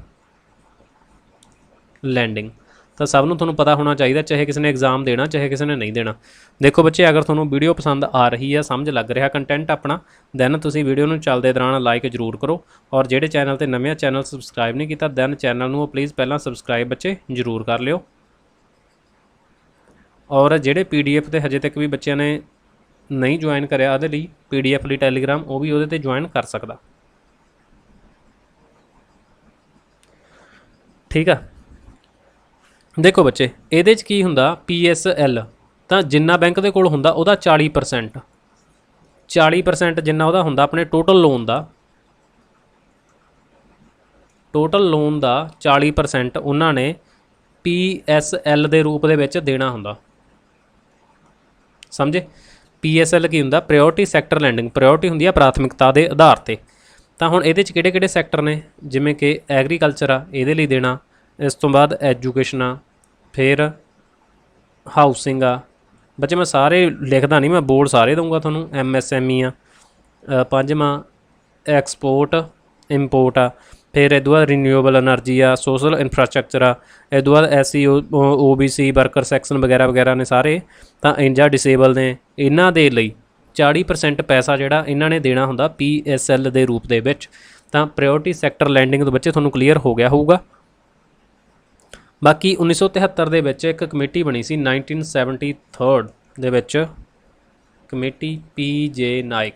ਲੈਂਡਿੰਗ। ਤਾਂ ਸਭ ਨੂੰ ਤੁਹਾਨੂੰ ਪਤਾ ਹੋਣਾ ਚਾਹੀਦਾ, ਚਾਹੇ ਕਿਸੇ ਨੇ ਐਗਜ਼ਾਮ ਦੇਣਾ, ਚਾਹੇ ਕਿਸੇ ਨੇ ਨਹੀਂ ਦੇਣਾ। ਦੇਖੋ ਬੱਚੇ ਅਗਰ ਤੁਹਾਨੂੰ ਵੀਡੀਓ ਪਸੰਦ ਆ ਰਹੀ ਹੈ, ਸਮਝ ਲੱਗ ਰਿਹਾ ਕੰਟੈਂਟ ਆਪਣਾ, ਦੈਨ ਤੁਸੀਂ ਵੀਡੀਓ ਨੂੰ ਚੱਲਦੇ ਦੌਰਾਨ ਲਾਈਕ ਜ਼ਰੂਰ ਕਰੋ। ਔਰ ਜਿਹੜੇ ਚੈਨਲ 'ਤੇ ਨਵੇਂ ਚੈਨਲ ਸਬਸਕ੍ਰਾਈਬ ਨਹੀਂ ਕੀਤਾ, ਦੈਨ ਚੈਨਲ ਨੂੰ ਪਲੀਜ਼ ਪਹਿਲਾਂ ਸਬਸਕ੍ਰਾਈਬ ਬੱਚੇ ਜ਼ਰੂਰ ਕਰ ਲਿਓ। ਔਰ ਜਿਹੜੇ PDF 'ਤੇ ਹਜੇ ਤੱਕ ਵੀ ਬੱਚਿਆਂ ਨੇ ਨਹੀਂ ਜੁਆਇਨ ਕਰਿਆ, ਉਹਦੇ ਲਈ PDF ਲਈ ਟੈਲੀਗ੍ਰਾਮ, ਉਹ ਵੀ ਉਹਦੇ 'ਤੇ ਜੁਆਇਨ ਕਰ ਸਕਦਾ। ਠੀਕ ਆ, ਦੇਖੋ ਬੱਚੇ ਇਹਦੇ 'ਚ ਕੀ ਹੁੰਦਾ, PSL ਤਾਂ ਜਿੰਨਾ ਬੈਂਕ ਦੇ ਕੋਲ ਹੁੰਦਾ ਉਹਦਾ 40% ਜਿੰਨਾ ਉਹਦਾ ਹੁੰਦਾ ਆਪਣੇ ਟੋਟਲ ਲੋਨ ਦਾ, 40% ਉਹਨਾਂ ਨੇ PSL ਦੇ ਰੂਪ ਦੇ ਵਿੱਚ ਦੇਣਾ ਹੁੰਦਾ। ਸਮਝੇ? PSL ਕੀ ਹੁੰਦਾ, ਪ੍ਰਾਇਓਰਟੀ ਸੈਕਟਰ ਲੈਂਡਿੰਗ। ਪ੍ਰਾਇਓਰਟੀ ਹੁੰਦੀ ਆ ਪ੍ਰਾਥਮਿਕਤਾ ਦੇ ਆਧਾਰ 'ਤੇ। ਤਾਂ ਹੁਣ ਇਹਦੇ 'ਚ ਕਿਹੜੇ ਕਿਹੜੇ ਸੈਕਟਰ ਨੇ, ਜਿਵੇਂ ਕਿ ਐਗਰੀਕਲਚਰ ਆ, ਇਹਦੇ ਲਈ ਦੇਣਾ। ਇਸ ਤੋਂ ਬਾਅਦ ਐਜੂਕੇਸ਼ਨ ਆ, ਫਿਰ ਹਾਊਸਿੰਗ ਆ। ਬੱਚੇ ਮੈਂ ਸਾਰੇ ਲਿਖਦਾ ਨਹੀਂ, ਮੈਂ ਬੋਰਡ ਸਾਰੇ ਦਊਂਗਾ ਤੁਹਾਨੂੰ। MSME ਆ, 5ਵਾਂ ਐਕਸਪੋਰਟ ਇੰਪੋਰਟ ਆ। ਫਿਰ ਇਹ ਤੋਂ ਬਾਅਦ ਰੀਨਿਊਏਬਲ ਐਨਰਜੀ ਆ, ਸੋਸ਼ਲ ਇਨਫਰਾਸਟਰਕਚਰ ਆ। ਇਹ ਤੋਂ ਬਾਅਦ SC OBC ਵਰਕਰ ਸੈਕਸ਼ਨ ਵਗੈਰਾ ਵਗੈਰਾ ਨੇ ਸਾਰੇ। ਤਾਂ ਜਾਂ ਡਿਸੇਬਲ ਨੇ, ਇਹਨਾਂ ਦੇ ਲਈ 40% ਪੈਸਾ ਜਿਹੜਾ ਇਹਨਾਂ ਨੇ ਦੇਣਾ ਹੁੰਦਾ PSL ਦੇ ਰੂਪ ਦੇ ਵਿੱਚ। ਤਾਂ ਪ੍ਰਾਇਓਰਟੀ ਸੈਕਟਰ ਲੈਂਡਿੰਗ ਤੋਂ ਬੱਚੇ ਤੁਹਾਨੂੰ ਕਲੀਅਰ ਹੋ ਗਿਆ ਹੋਊਗਾ। ਬਾਕੀ 1973 ਦੇ ਵਿੱਚ ਇੱਕ ਕਮੇਟੀ ਬਣੀ ਸੀ, 1973 ਦੇ ਵਿੱਚ ਕਮੇਟੀ PJ ਨਾਇਕ।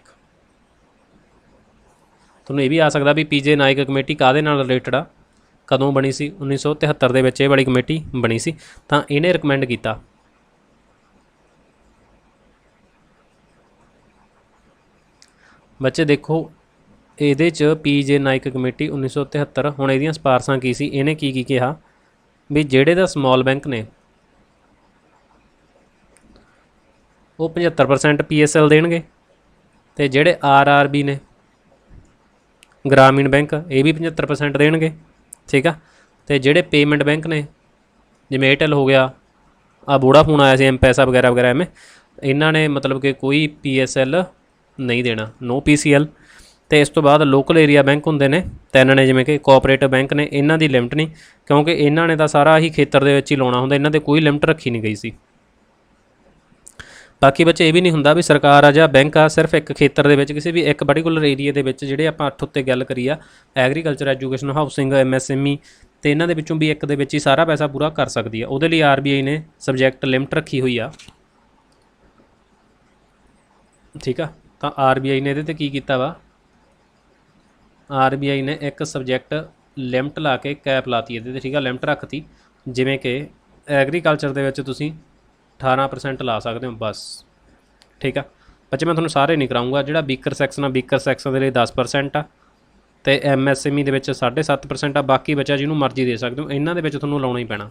ਤੁਹਾਨੂੰ ਇਹ ਵੀ ਆ ਸਕਦਾ ਵੀ PJ ਨਾਇਕ ਕਮੇਟੀ ਕਾਹਦੇ ਨਾਲ ਰਿਲੇਟਡ ਆ, ਕਦੋਂ ਬਣੀ ਸੀ? 1973 ਦੇ ਵਿੱਚ ਇਹ ਵਾਲੀ ਕਮੇਟੀ ਬਣੀ ਸੀ। ਤਾਂ ਇਹਨੇ ਰਿਕਮੈਂਡ ਕੀਤਾ ਬੱਚੇ, ਦੇਖੋ ਇਹਦੇ 'ਚ PJ ਨਾਇਕ ਕਮੇਟੀ 1973 ਹੁਣ ਇਹਦੀਆਂ ਸਿਫਾਰਸ਼ਾਂ ਕੀ ਸੀ, ਇਹਨੇ ਕੀ ਕਿਹਾ ਵੀ ਜਿਹੜੇ ਦਾ ਸਮਾਲ ਬੈਂਕ ਨੇ ਉਹ 75% PSL ਦੇਣਗੇ, ਅਤੇ ਜਿਹੜੇ RRB ਨੇ ਗ੍ਰਾਮੀਣ ਬੈਂਕ ਇਹ ਵੀ 75% ਦੇਣਗੇ, ਠੀਕ ਆ। ਅਤੇ ਜਿਹੜੇ ਪੇਮੈਂਟ ਬੈਂਕ ਨੇ ਜਿਵੇਂ ਏਅਰਟੈਲ ਹੋ ਗਿਆ, ਆ ਵੋਡਾਫੋਨ ਆਇਆ ਸੀ M-ਪੈਸਾ ਵਗੈਰਾ ਵਗੈਰਾ, ਐਵੇਂ ਇਹਨਾਂ ਨੇ ਮਤਲਬ ਕਿ ਕੋਈ PSL ਨਹੀਂ ਦੇਣਾ, ਨੋ PCL। ਅਤੇ ਇਸ ਤੋਂ ਬਾਅਦ ਲੋਕਲ ਏਰੀਆ ਬੈਂਕ ਹੁੰਦੇ ਨੇ 3 ਨੇ, ਜਿਵੇਂ ਕਿ ਕੋਆਪਰੇਟਿਵ ਬੈਂਕ ਨੇ, ਇਹਨਾਂ ਦੀ ਲਿਮਟ ਨਹੀਂ, ਕਿਉਂਕਿ ਇਹਨਾਂ ਨੇ ਤਾਂ ਸਾਰਾ ਹੀ ਖੇਤਰ ਦੇ ਵਿੱਚ ਹੀ ਲਾਉਣਾ ਹੁੰਦਾ, ਇਹਨਾਂ ਦੇ ਕੋਈ ਲਿਮਟ ਰੱਖੀ ਨਹੀਂ ਗਈ ਸੀ। ਬਾਕੀ ਬੱਚੇ ਇਹ ਵੀ ਨਹੀਂ ਹੁੰਦਾ ਵੀ ਸਰਕਾਰ ਆ ਜਾਂ ਬੈਂਕ ਆ ਸਿਰਫ ਇੱਕ ਖੇਤਰ ਦੇ ਵਿੱਚ ਕਿਸੇ ਵੀ ਇੱਕ ਪਰਟੀਕੂਲਰ ਏਰੀਆ ਦੇ ਵਿੱਚ, ਜਿਹੜੇ ਆਪਾਂ 8 ਉੱਤੇ ਗੱਲ ਕਰੀ ਆ ਐਗਰੀਕਲਚਰ, ਐਜੂਕੇਸ਼ਨ, ਹਾਊਸਿੰਗ, MSME, ਅਤੇ ਇਹਨਾਂ ਦੇ ਵਿੱਚੋਂ ਵੀ ਇੱਕ ਦੇ ਵਿੱਚ ਹੀ ਸਾਰਾ ਪੈਸਾ ਪੂਰਾ ਕਰ ਸਕਦੀ ਆ। ਉਹਦੇ ਲਈ RBI ਨੇ ਸਬਜੈਕਟ ਲਿਮਟ ਰੱਖੀ ਹੋਈ ਆ, ਠੀਕ ਆ। ਤਾਂ RBI ਨੇ ਇਹਦੇ 'ਤੇ ਕੀ ਕੀਤਾ ਵਾ, RBI ਨੇ ਇੱਕ ਸਬਜੈਕਟ ਲਿਮਟ ਲਾ ਕੇ ਕੈਪ ਲਾਤੀ ਇਹਦੇ 'ਤੇ, ਠੀਕ ਆ, ਲਿਮਟ ਰੱਖਤੀ। ਜਿਵੇਂ ਕਿ ਐਗਰੀਕਲਚਰ ਦੇ ਵਿੱਚ ਤੁਸੀਂ 18% ਲਾ ਸਕਦੇ ਹੋ ਬਸ, ਠੀਕ ਆ। ਬੱਚੇ ਮੈਂ ਤੁਹਾਨੂੰ ਸਾਰੇ ਨਹੀਂ ਕਰਾਊਂਗਾ, ਜਿਹੜਾ ਵੀਕਰ ਸੈਕਸ਼ਨ ਆ ਵੀਕਰ ਸੈਕਸ਼ਨ ਦੇ ਲਈ 10% ਆ, ਅਤੇ MSME ਦੇ ਵਿੱਚ 7.5% ਆ, ਬਾਕੀ ਬੱਚਾ ਜਿਹਨੂੰ ਮਰਜ਼ੀ ਦੇ ਸਕਦੇ ਹੋ, ਇਹਨਾਂ ਦੇ ਵਿੱਚ ਤੁਹਾਨੂੰ ਲਾਉਣਾ ਹੀ ਪੈਣਾ,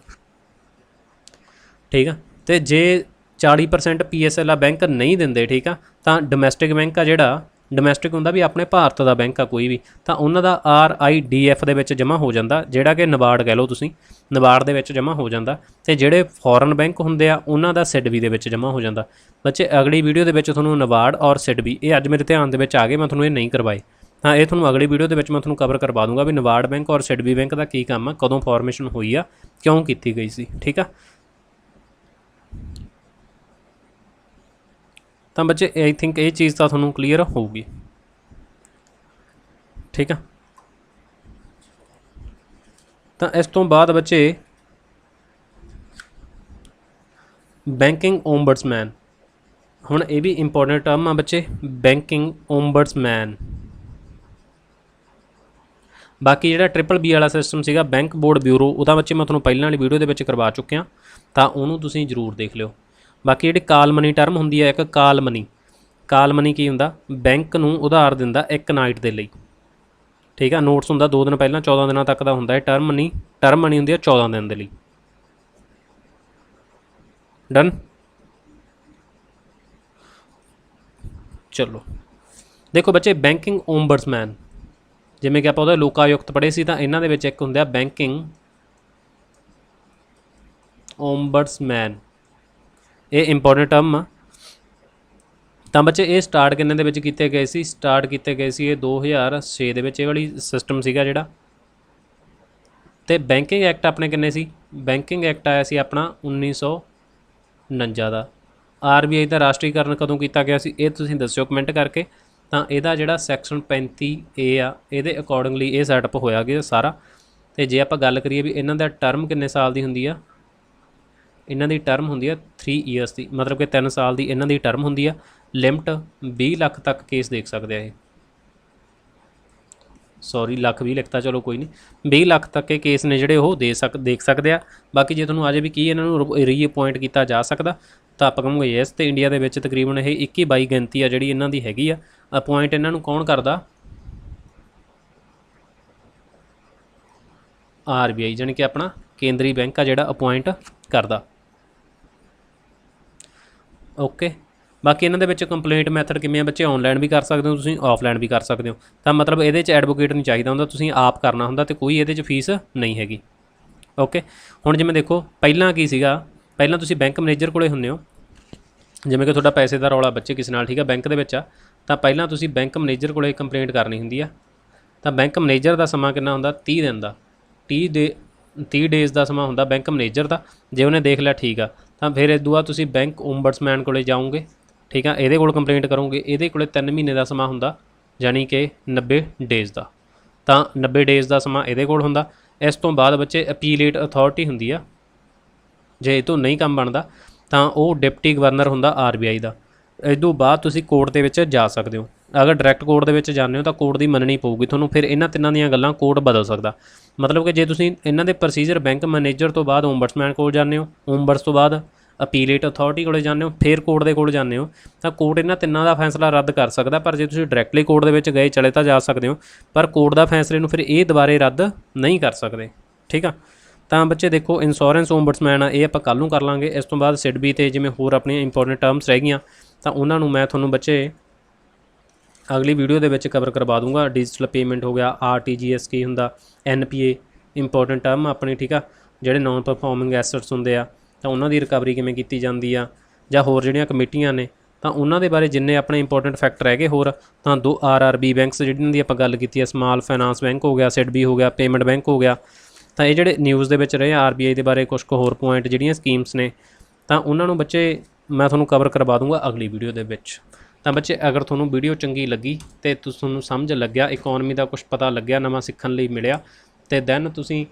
ਠੀਕ ਆ। ਅਤੇ ਜੇ 40% PSL ਆ ਬੈਂਕ ਨਹੀਂ ਦਿੰਦੇ, ਠੀਕ ਆ, ਤਾਂ ਡੋਮੈਸਟਿਕ ਬੈਂਕ ਆ, ਜਿਹੜਾ ਡੋਮੈਸਟਿਕ ਹੁੰਦਾ ਵੀ ਆਪਣੇ ਭਾਰਤ ਦਾ ਬੈਂਕ ਆ ਕੋਈ ਵੀ, ਤਾਂ ਉਹਨਾਂ ਦਾ RIDF ਦੇ ਵਿੱਚ ਜਮ੍ਹਾਂ ਹੋ ਜਾਂਦਾ, ਜਿਹੜਾ ਕਿ ਨਬਾਰਡ ਕਹਿ ਲਓ ਤੁਸੀਂ, ਨਬਾਰਡ ਦੇ ਵਿੱਚ ਜਮ੍ਹਾਂ ਹੋ ਜਾਂਦਾ। ਅਤੇ ਜਿਹੜੇ ਫੋਰਨ ਬੈਂਕ ਹੁੰਦੇ ਆ ਉਹਨਾਂ ਦਾ SIDBI ਦੇ ਵਿੱਚ ਜਮ੍ਹਾਂ ਹੋ ਜਾਂਦਾ। ਬੱਚੇ ਅਗਲੀ ਵੀਡੀਓ ਦੇ ਵਿੱਚ ਤੁਹਾਨੂੰ ਨਬਾਰਡ ਔਰ SIDBI ਇਹ ਅੱਜ ਮੇਰੇ ਧਿਆਨ ਦੇ ਵਿੱਚ ਆ ਗਏ, ਮੈਂ ਤੁਹਾਨੂੰ ਇਹ ਨਹੀਂ ਕਰਵਾਏ, ਹਾਂ ਇਹ ਤੁਹਾਨੂੰ ਅਗਲੀ ਵੀਡੀਓ ਦੇ ਵਿੱਚ ਮੈਂ ਤੁਹਾਨੂੰ ਕਵਰ ਕਰਵਾ ਦੂੰਗਾ ਵੀ ਨਬਾਰਡ ਬੈਂਕ ਔਰ SIDBI ਬੈਂਕ ਦਾ ਕੀ ਕੰਮ ਆ, ਕਦੋਂ ਫਾਰਮੇਸ਼ਨ ਹੋਈ ਆ, ਕਿਉਂ ਕੀਤੀ ਗਈ ਸੀ, ਠੀਕ ਆ। ਤਾਂ ਬੱਚੇ ਆਈ ਥਿੰਕ ਇਹ ਚੀਜ਼ ਤਾਂ ਤੁਹਾਨੂੰ ਕਲੀਅਰ ਹੋਊਗੀ, ਠੀਕ ਆ। ਤਾਂ ਇਸ ਤੋਂ ਬਾਅਦ ਬੱਚੇ ਬੈਂਕਿੰਗ ਓਮਬਡਸਮੈਨ, ਹੁਣ ਇਹ ਵੀ ਇੰਪੋਰਟੈਂਟ ਟਰਮ ਆ ਬੱਚੇ, ਬੈਂਕਿੰਗ ਓਮਬਡਸਮੈਨ। ਬਾਕੀ ਜਿਹੜਾ BBB ਵਾਲਾ ਸਿਸਟਮ ਸੀਗਾ ਬੈਂਕ ਬੋਰਡ ਬਿਊਰੋ, ਉਹਦਾ ਬੱਚੇ ਮੈਂ ਤੁਹਾਨੂੰ ਪਹਿਲਾਂ ਵਾਲੀ ਵੀਡੀਓ ਦੇ ਵਿੱਚ ਕਰਵਾ ਚੁੱਕਿਆ, ਤਾਂ ਉਹਨੂੰ ਤੁਸੀਂ ਜ਼ਰੂਰ ਦੇਖ ਲਿਓ। ਬਾਕੀ ਜਿਹੜੀ ਕਾਲ ਮਨੀ ਟਰਮ ਹੁੰਦੀ ਹੈ, ਇੱਕ ਕਾਲ ਮਨੀ ਕੀ ਹੁੰਦਾ, ਬੈਂਕ ਨੂੰ ਉਧਾਰ ਦਿੰਦਾ ਇੱਕ ਨਾਈਟ ਦੇ ਲਈ, ਠੀਕ ਆ। ਨੋਟਸ ਹੁੰਦਾ 2 ਦਿਨ ਪਹਿਲਾਂ, 14 ਦਿਨਾਂ ਤੱਕ ਦਾ ਹੁੰਦਾ ਹੈ। ਟਰਮ ਮਨੀ ਹੁੰਦੀ ਹੈ 14 ਦਿਨ ਦੇ ਲਈ, ਡਨ। ਚਲੋ ਦੇਖੋ ਬੱਚੇ, ਬੈਂਕਿੰਗ ਓਮਬਡਸਮੈਨ, ਜਿਵੇਂ ਕਿ ਆਪਾਂ ਉਹਦਾ ਲੋਕਾਯੁਕਤ ਪੜ੍ਹੇ ਸੀ, ਤਾਂ ਇਹਨਾਂ ਦੇ ਵਿੱਚ ਇੱਕ ਹੁੰਦਾ ਬੈਂਕਿੰਗ ਓਮਬਡਸਮੈਨ, ਇਹ ਇੰਪੋਰਟੈਂਟ ਟਰਮ ਆ। ਤਾਂ ਬੱਚੇ ਇਹ ਸਟਾਰਟ ਕਿੰਨੇ ਦੇ ਵਿੱਚ ਕੀਤੇ ਗਏ ਸੀ, ਸਟਾਰਟ ਕੀਤੇ ਗਏ ਸੀ ਇਹ 2006 ਦੇ ਵਿੱਚ, ਇਹ ਵਾਲੀ ਸਿਸਟਮ ਸੀਗਾ ਜਿਹੜਾ। ਅਤੇ ਬੈਂਕਿੰਗ ਐਕਟ ਆਪਣੇ ਕਿੰਨੇ ਸੀ, ਬੈਂਕਿੰਗ ਐਕਟ ਆਇਆ ਸੀ ਆਪਣਾ 1949 ਦਾ। RBI ਦਾ ਰਾਸ਼ਟਰੀਕਰਨ ਕਦੋਂ ਕੀਤਾ ਗਿਆ ਸੀ, ਇਹ ਤੁਸੀਂ ਦੱਸਿਓ ਕਮੈਂਟ ਕਰਕੇ। ਤਾਂ ਇਹਦਾ ਜਿਹੜਾ ਸੈਕਸ਼ਨ 35A ਆ, ਇਹਦੇ ਅਕੋਰਡਿੰਗਲੀ ਇਹ ਸੈਟਅਪ ਹੋਇਆ ਗਿਆ ਸਾਰਾ। ਅਤੇ ਜੇ ਆਪਾਂ ਗੱਲ ਕਰੀਏ ਵੀ ਇਹਨਾਂ ਦਾ ਟਰਮ ਕਿੰਨੇ ਸਾਲ ਦੀ ਹੁੰਦੀ ਆ, ਇਹਨਾਂ ਦੀ ਟਰਮ ਹੁੰਦੀ ਆ 3 ਈਅਰਸ ਦੀ, ਮਤਲਬ ਕਿ 3 ਸਾਲ ਦੀ ਇਹਨਾਂ ਦੀ ਟਰਮ ਹੁੰਦੀ ਆ। ਲਿਮਟ 20 ਲੱਖ ਤੱਕ ਕੇਸ ਦੇਖ ਸਕਦੇ ਆ ਇਹ, ਸੌਰੀ ਲੱਖ 20 ਲਿਖਤਾ, ਚਲੋ ਕੋਈ ਨਹੀਂ, 20 ਲੱਖ ਤੱਕ ਇਹ ਕੇਸ ਨੇ ਜਿਹੜੇ ਉਹ ਦੇਖ ਸਕਦੇ ਆ। ਬਾਕੀ ਜੇ ਤੁਹਾਨੂੰ ਅਜੇ ਵੀ ਕੀ ਇਹਨਾਂ ਨੂੰ ਰੀਅਪੁਆਇੰਟ ਕੀਤਾ ਜਾ ਸਕਦਾ, ਤਾਂ ਆਪਾਂ ਕਹਾਂਗੇ ਯੈਸ। ਅਤੇ ਇੰਡੀਆ ਦੇ ਵਿੱਚ ਤਕਰੀਬਨ ਇਹ 21-22 ਗਿਣਤੀ ਆ ਜਿਹੜੀ ਇਹਨਾਂ ਦੀ ਹੈਗੀ ਆ। ਅਪੁਆਇੰਟ ਇਹਨਾਂ ਨੂੰ ਕੌਣ ਕਰਦਾ, RBI, ਜਾਣੀ ਕਿ ਆਪਣਾ ਕੇਂਦਰੀ ਬੈਂਕ ਆ ਜਿਹੜਾ ਅਪੁਆਇੰਟ ਕਰਦਾ, ਓਕੇ। ਬਾਕੀ ਇਹਨਾਂ ਦੇ ਵਿੱਚ ਕੰਪਲੇਂਟ ਮੈਥਡ ਕਿਵੇਂ ਆ ਬੱਚੇ, ਔਨਲਾਈਨ ਵੀ ਕਰ ਸਕਦੇ ਹੋ ਤੁਸੀਂ, ਆਫਲਾਈਨ ਵੀ ਕਰ ਸਕਦੇ ਹੋ। ਤਾਂ ਮਤਲਬ ਇਹਦੇ 'ਚ ਐਡਵੋਕੇਟ ਨਹੀਂ ਚਾਹੀਦਾ ਹੁੰਦਾ, ਤੁਸੀਂ ਆਪ ਕਰਨਾ ਹੁੰਦਾ, ਅਤੇ ਕੋਈ ਇਹਦੇ 'ਚ ਫੀਸ ਨਹੀਂ ਹੈਗੀ, ਓਕੇ। ਹੁਣ ਜਿਵੇਂ ਦੇਖੋ ਪਹਿਲਾਂ ਕੀ ਸੀਗਾ, ਪਹਿਲਾਂ ਤੁਸੀਂ ਬੈਂਕ ਮੈਨੇਜਰ ਕੋਲੇ ਹੁੰਦੇ ਹੋ, ਜਿਵੇਂ ਕਿ ਤੁਹਾਡਾ ਪੈਸੇ ਦਾ ਰੌਲਾ ਬੱਚੇ ਕਿਸੇ ਨਾਲ, ਠੀਕ ਆ, ਬੈਂਕ ਦੇ ਵਿੱਚ ਆ, ਤਾਂ ਪਹਿਲਾਂ ਤੁਸੀਂ ਬੈਂਕ ਮੈਨੇਜਰ ਕੋਲੇ ਕੰਪਲੇਂਟ ਕਰਨੀ ਹੁੰਦੀ ਆ। ਤਾਂ ਬੈਂਕ ਮੈਨੇਜਰ ਦਾ ਸਮਾਂ ਕਿੰਨਾ ਹੁੰਦਾ, 30 ਦਿਨ ਦਾ, 30 ਡੇਜ਼ ਦਾ ਸਮਾਂ ਹੁੰਦਾ ਬੈਂਕ ਮੈਨੇਜਰ ਦਾ। ਜੇ ਉਹਨੇ ਦੇਖ ਲਿਆ ਠੀਕ ਆ, ਤਾਂ ਫਿਰ ਇਸ ਤੋਂ ਬਾਅਦ ਤੁਸੀਂ ਬੈਂਕ ਓਮਬਡਸਮੈਨ ਕੋਲੇ ਜਾਓਗੇ, ਠੀਕ ਆ, ਇਹਦੇ ਕੋਲ ਕੰਪਲੇਂਟ ਕਰੋਗੇ। ਇਹਦੇ ਕੋਲੇ 3 ਮਹੀਨੇ ਦਾ ਸਮਾਂ ਹੁੰਦਾ, ਯਾਨੀ ਕਿ 90 ਡੇਜ਼ ਦਾ। ਤਾਂ 90 ਡੇਜ਼ ਦਾ ਸਮਾਂ ਇਹਦੇ ਕੋਲ ਹੁੰਦਾ। ਇਸ ਤੋਂ ਬਾਅਦ ਬੱਚੇ ਅਪੀਲੇਟ ਅਥਾਰਟੀ ਹੁੰਦੀ ਆ, ਜੇ ਇਹ ਤੋਂ ਨਹੀਂ ਕੰਮ ਬਣਦਾ ਤਾਂ ਉਹ ਡਿਪਟੀ ਗਵਰਨਰ ਹੁੰਦਾ RBI ਦਾ। ਇਸ ਤੋਂ ਬਾਅਦ ਤੁਸੀਂ ਕੋਰਟ ਦੇ ਵਿੱਚ ਜਾ ਸਕਦੇ ਹੋ। ਅਗਰ ਡਾਇਰੈਕਟ ਕੋਰਟ ਦੇ ਵਿੱਚ ਜਾਂਦੇ ਹੋ ਤਾਂ ਕੋਰਟ ਦੀ ਮੰਨਣੀ ਪਊਗੀ ਤੁਹਾਨੂੰ, ਫਿਰ ਇਹਨਾਂ ਤਿੰਨਾਂ ਦੀਆਂ ਗੱਲਾਂ ਕੋਰਟ ਬਦਲ ਸਕਦਾ। ਮਤਲਬ ਕਿ ਜੇ ਤੁਸੀਂ ਇਹਨਾਂ ਦੇ ਪ੍ਰੋਸੀਜਰ ਬੈਂਕ ਮੈਨੇਜਰ ਤੋਂ ਬਾਅਦ ਓਮਬਡਸਮੈਨ ਕੋਲ ਜਾਂਦੇ ਹੋ, ਓਮਬਡਸ ਤੋਂ ਬਾਅਦ ਅਪੀਲੇਟ ਅਥਾਰਟੀ ਕੋਲੇ ਜਾਂਦੇ ਹੋ, ਫਿਰ ਕੋਰਟ ਦੇ ਕੋਲ ਜਾਂਦੇ ਹੋ, ਤਾਂ ਕੋਰਟ ਇਹਨਾਂ ਤਿੰਨਾਂ ਦਾ ਫੈਸਲਾ ਰੱਦ ਕਰ ਸਕਦਾ। ਪਰ ਜੇ ਤੁਸੀਂ ਡਾਇਰੈਕਟਲੀ ਕੋਰਟ ਦੇ ਵਿੱਚ ਗਏ ਚਲੇ ਤਾਂ ਜਾ ਸਕਦੇ ਹੋ, ਪਰ ਕੋਰਟ ਦਾ ਫੈਸਲੇ ਨੂੰ ਫਿਰ ਇਹ ਦੁਬਾਰੇ ਰੱਦ ਨਹੀਂ ਕਰ ਸਕਦੇ। ਠੀਕ ਆ। ਤਾਂ ਬੱਚੇ ਦੇਖੋ ਇੰਸ਼ੋਰੈਂਸ ਓਮਬਡਸਮੈਨ ਆ, ਇਹ ਆਪਾਂ ਕੱਲ੍ਹ ਨੂੰ ਕਰ ਲਾਂਗੇ। ਇਸ ਤੋਂ ਬਾਅਦ ਸਿਡਬੀ ਤੇ ਜਿਵੇਂ ਹੋਰ ਆਪਣੀਆਂ ਇੰਪੋਰਟੈਂਟ ਟਰਮਸ ਰਹਿ ਗਈਆਂ ਤਾਂ ਉਹਨਾਂ ਨੂੰ ਮੈਂ ਤੁਹਾਨੂੰ ਬੱਚੇ ਅਗਲੀ ਵੀਡੀਓ ਦੇ ਵਿੱਚ ਕਵਰ ਕਰਵਾ ਦੂੰਗਾ। ਡਿਜੀਟਲ ਪੇਮੈਂਟ ਹੋ ਗਿਆ, RTGS ਕੀ ਹੁੰਦਾ, NPA ਇੰਪੋਰਟੈਂਟ ਟਰਮ ਆਪਣੀ। ਠੀਕ ਆ। ਜਿਹੜੇ ਨੋਨ ਪਰਫੋਰਮਿੰਗ ਐਸਟਸ ਹੁੰਦੇ ਆ ਤਾਂ ਉਹਨਾਂ ਦੀ ਰਿਕਵਰੀ ਕਿਵੇਂ ਕੀਤੀ ਜਾਂਦੀ ਆ, ਜਾਂ ਹੋਰ ਜਿਹੜੀਆਂ ਕਮੇਟੀਆਂ ਨੇ ਤਾਂ ਉਹਨਾਂ ਦੇ ਬਾਰੇ ਜਿੰਨੇ ਆਪਣੇ ਇੰਪੋਰਟੈਂਟ ਫੈਕਟਰ ਹੈਗੇ ਹੋਰ, ਤਾਂ 2 RRB ਬੈਂਕਸ ਜਿਹਨਾਂ ਦੀ ਆਪਾਂ ਗੱਲ ਕੀਤੀ ਹੈ, ਸਮਾਲ ਫਾਈਨਾਂਸ ਬੈਂਕ ਹੋ ਗਿਆ, ਸਿਡਬੀ ਹੋ ਗਿਆ, ਪੇਮੈਂਟ ਬੈਂਕ ਹੋ ਗਿਆ। ਤਾਂ ਇਹ ਜਿਹੜੇ ਨਿਊਜ਼ ਦੇ ਵਿੱਚ ਰਹੇ RBI ਦੇ ਬਾਰੇ ਕੁਛ ਕੁ ਹੋਰ ਪੁਆਇੰਟ ਜਿਹੜੀਆਂ ਸਕੀਮਸ ਨੇ ਤਾਂ ਉਹਨਾਂ ਨੂੰ ਬੱਚੇ ਮੈਂ ਤੁਹਾਨੂੰ ਕਵਰ ਕਰਵਾ ਦੂੰਗਾ ਅਗਲੀ ਵੀਡੀਓ ਦੇ ਵਿੱਚ। ਤਾਂ ਬੱਚੇ ਅਗਰ ਤੁਹਾਨੂੰ ਵੀਡੀਓ ਚੰਗੀ ਲੱਗੀ ਅਤੇ ਤੁਹਾਨੂੰ ਸਮਝ ਲੱਗਿਆ, ਇਕੋਨਮੀ ਦਾ ਕੁਛ ਪਤਾ ਲੱਗਿਆ, ਨਵਾਂ ਸਿੱਖਣ ਲਈ ਮਿਲਿਆ, ਅਤੇ ਦੈਨ ਤੁਸੀਂ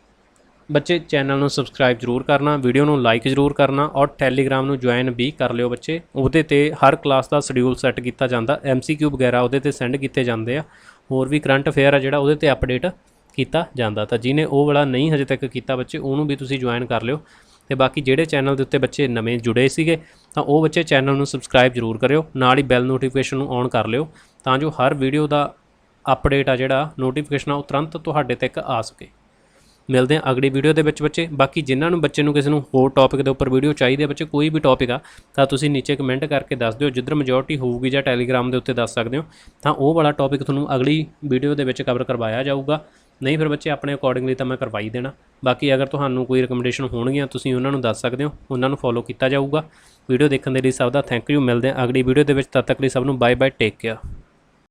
ਬੱਚੇ ਚੈਨਲ ਨੂੰ ਸਬਸਕ੍ਰਾਈਬ ਜ਼ਰੂਰ ਕਰਨਾ, ਵੀਡੀਓ ਨੂੰ ਲਾਈਕ ਜ਼ਰੂਰ ਕਰਨਾ, ਔਰ ਟੈਲੀਗ੍ਰਾਮ ਨੂੰ ਜੁਆਇਨ ਵੀ ਕਰ ਲਿਓ ਬੱਚੇ। ਉਹਦੇ 'ਤੇ ਹਰ ਕਲਾਸ ਦਾ ਸ਼ਡਿਊਲ ਸੈੱਟ ਕੀਤਾ ਜਾਂਦਾ, MCQ ਵਗੈਰਾ ਉਹਦੇ 'ਤੇ ਸੈਂਡ ਕੀਤੇ ਜਾਂਦੇ ਆ, ਹੋਰ ਵੀ ਕਰੰਟ ਅਫੇਅਰ ਆ ਜਿਹੜਾ ਉਹਦੇ 'ਤੇ ਅਪਡੇਟ ਕੀਤਾ ਜਾਂਦਾ। ਤਾਂ ਜਿਹਨੇ ਉਹ ਵਾਲਾ ਨਹੀਂ ਹਜੇ ਤੱਕ ਕੀਤਾ ਬੱਚੇ, ਉਹਨੂੰ ਵੀ ਤੁਸੀਂ ਜੁਆਇਨ ਕਰ ਲਿਓ। ਅਤੇ ਬਾਕੀ ਜਿਹੜੇ ਚੈਨਲ ਦੇ ਉੱਤੇ ਬੱਚੇ ਨਵੇਂ ਜੁੜੇ ਸੀਗੇ ਤਾਂ ਉਹ ਬੱਚੇ ਚੈਨਲ ਨੂੰ ਸਬਸਕ੍ਰਾਈਬ ਜ਼ਰੂਰ ਕਰਿਓ, ਨਾਲ ਹੀ ਬੈਲ ਨੋਟੀਫਿਕੇਸ਼ਨ ਨੂੰ ਔਨ ਕਰ ਲਿਓ, ਤਾਂ ਜੋ ਹਰ ਵੀਡੀਓ ਦਾ ਅਪਡੇਟ ਆ ਜਿਹੜਾ ਨੋਟੀਫਿਕੇਸ਼ਨ ਆ ਉਹ ਤੁਰੰਤ ਤੁਹਾਡੇ ਤੱਕ ਆ ਸਕੇ। ਮਿਲਦੇ ਹਾਂ ਅਗਲੀ ਵੀਡੀਓ ਦੇ ਵਿੱਚ ਬੱਚੇ। ਬਾਕੀ ਜਿਨ੍ਹਾਂ ਨੂੰ ਬੱਚੇ ਨੂੰ ਕਿਸੇ ਨੂੰ ਹੋਰ ਟੌਪਿਕ ਦੇ ਉੱਪਰ ਵੀਡੀਓ ਚਾਹੀਦੀ ਹੈ ਬੱਚੇ, ਕੋਈ ਵੀ ਟੌਪਿਕ ਆ ਤਾਂ ਤੁਸੀਂ ਨੀਚੇ ਕਮੈਂਟ ਕਰਕੇ ਦੱਸ ਦਿਓ, ਜਿੱਧਰ ਮੈਜੋਰਟੀ ਹੋਊਗੀ ਜਾਂ ਟੈਲੀਗ੍ਰਾਮ ਦੇ ਉੱਤੇ ਦੱਸ ਸਕਦੇ ਹੋ, ਤਾਂ ਉਹ ਵਾਲਾ ਟੌਪਿਕ ਤੁਹਾਨੂੰ ਅਗਲੀ ਵੀਡੀਓ ਦੇ ਵਿੱਚ ਕਵਰ ਕਰਵਾਇਆ ਜਾਊਗਾ। ਨਹੀਂ ਫਿਰ ਬੱਚੇ ਆਪਣੇ ਅਕੋਰਡਿੰਗਲੀ ਤਾਂ ਮੈਂ ਕਰਵਾਈ ਦੇਣਾ। ਬਾਕੀ ਅਗਰ ਤੁਹਾਨੂੰ ਕੋਈ ਰਿਕਮੈਂਡੇਸ਼ਨ ਹੋਣਗੀਆਂ ਤੁਸੀਂ ਉਹਨਾਂ ਨੂੰ ਦੱਸ ਸਕਦੇ ਹੋ, ਉਹਨਾਂ ਨੂੰ ਫੋਲੋ ਕੀਤਾ ਜਾਊਗਾ। ਵੀਡੀਓ ਦੇਖਣ ਦੇ ਲਈ ਸਭ ਦਾ ਥੈਂਕ ਯੂ। ਮਿਲਦੇ ਹਾਂ ਅਗਲੀ ਵੀਡੀਓ ਦੇ ਵਿੱਚ, ਤਦ ਤੱਕ ਲਈ ਸਭ ਨੂੰ ਬਾਏ ਬਾਏ, ਟੇਕ ਕੇਅਰ।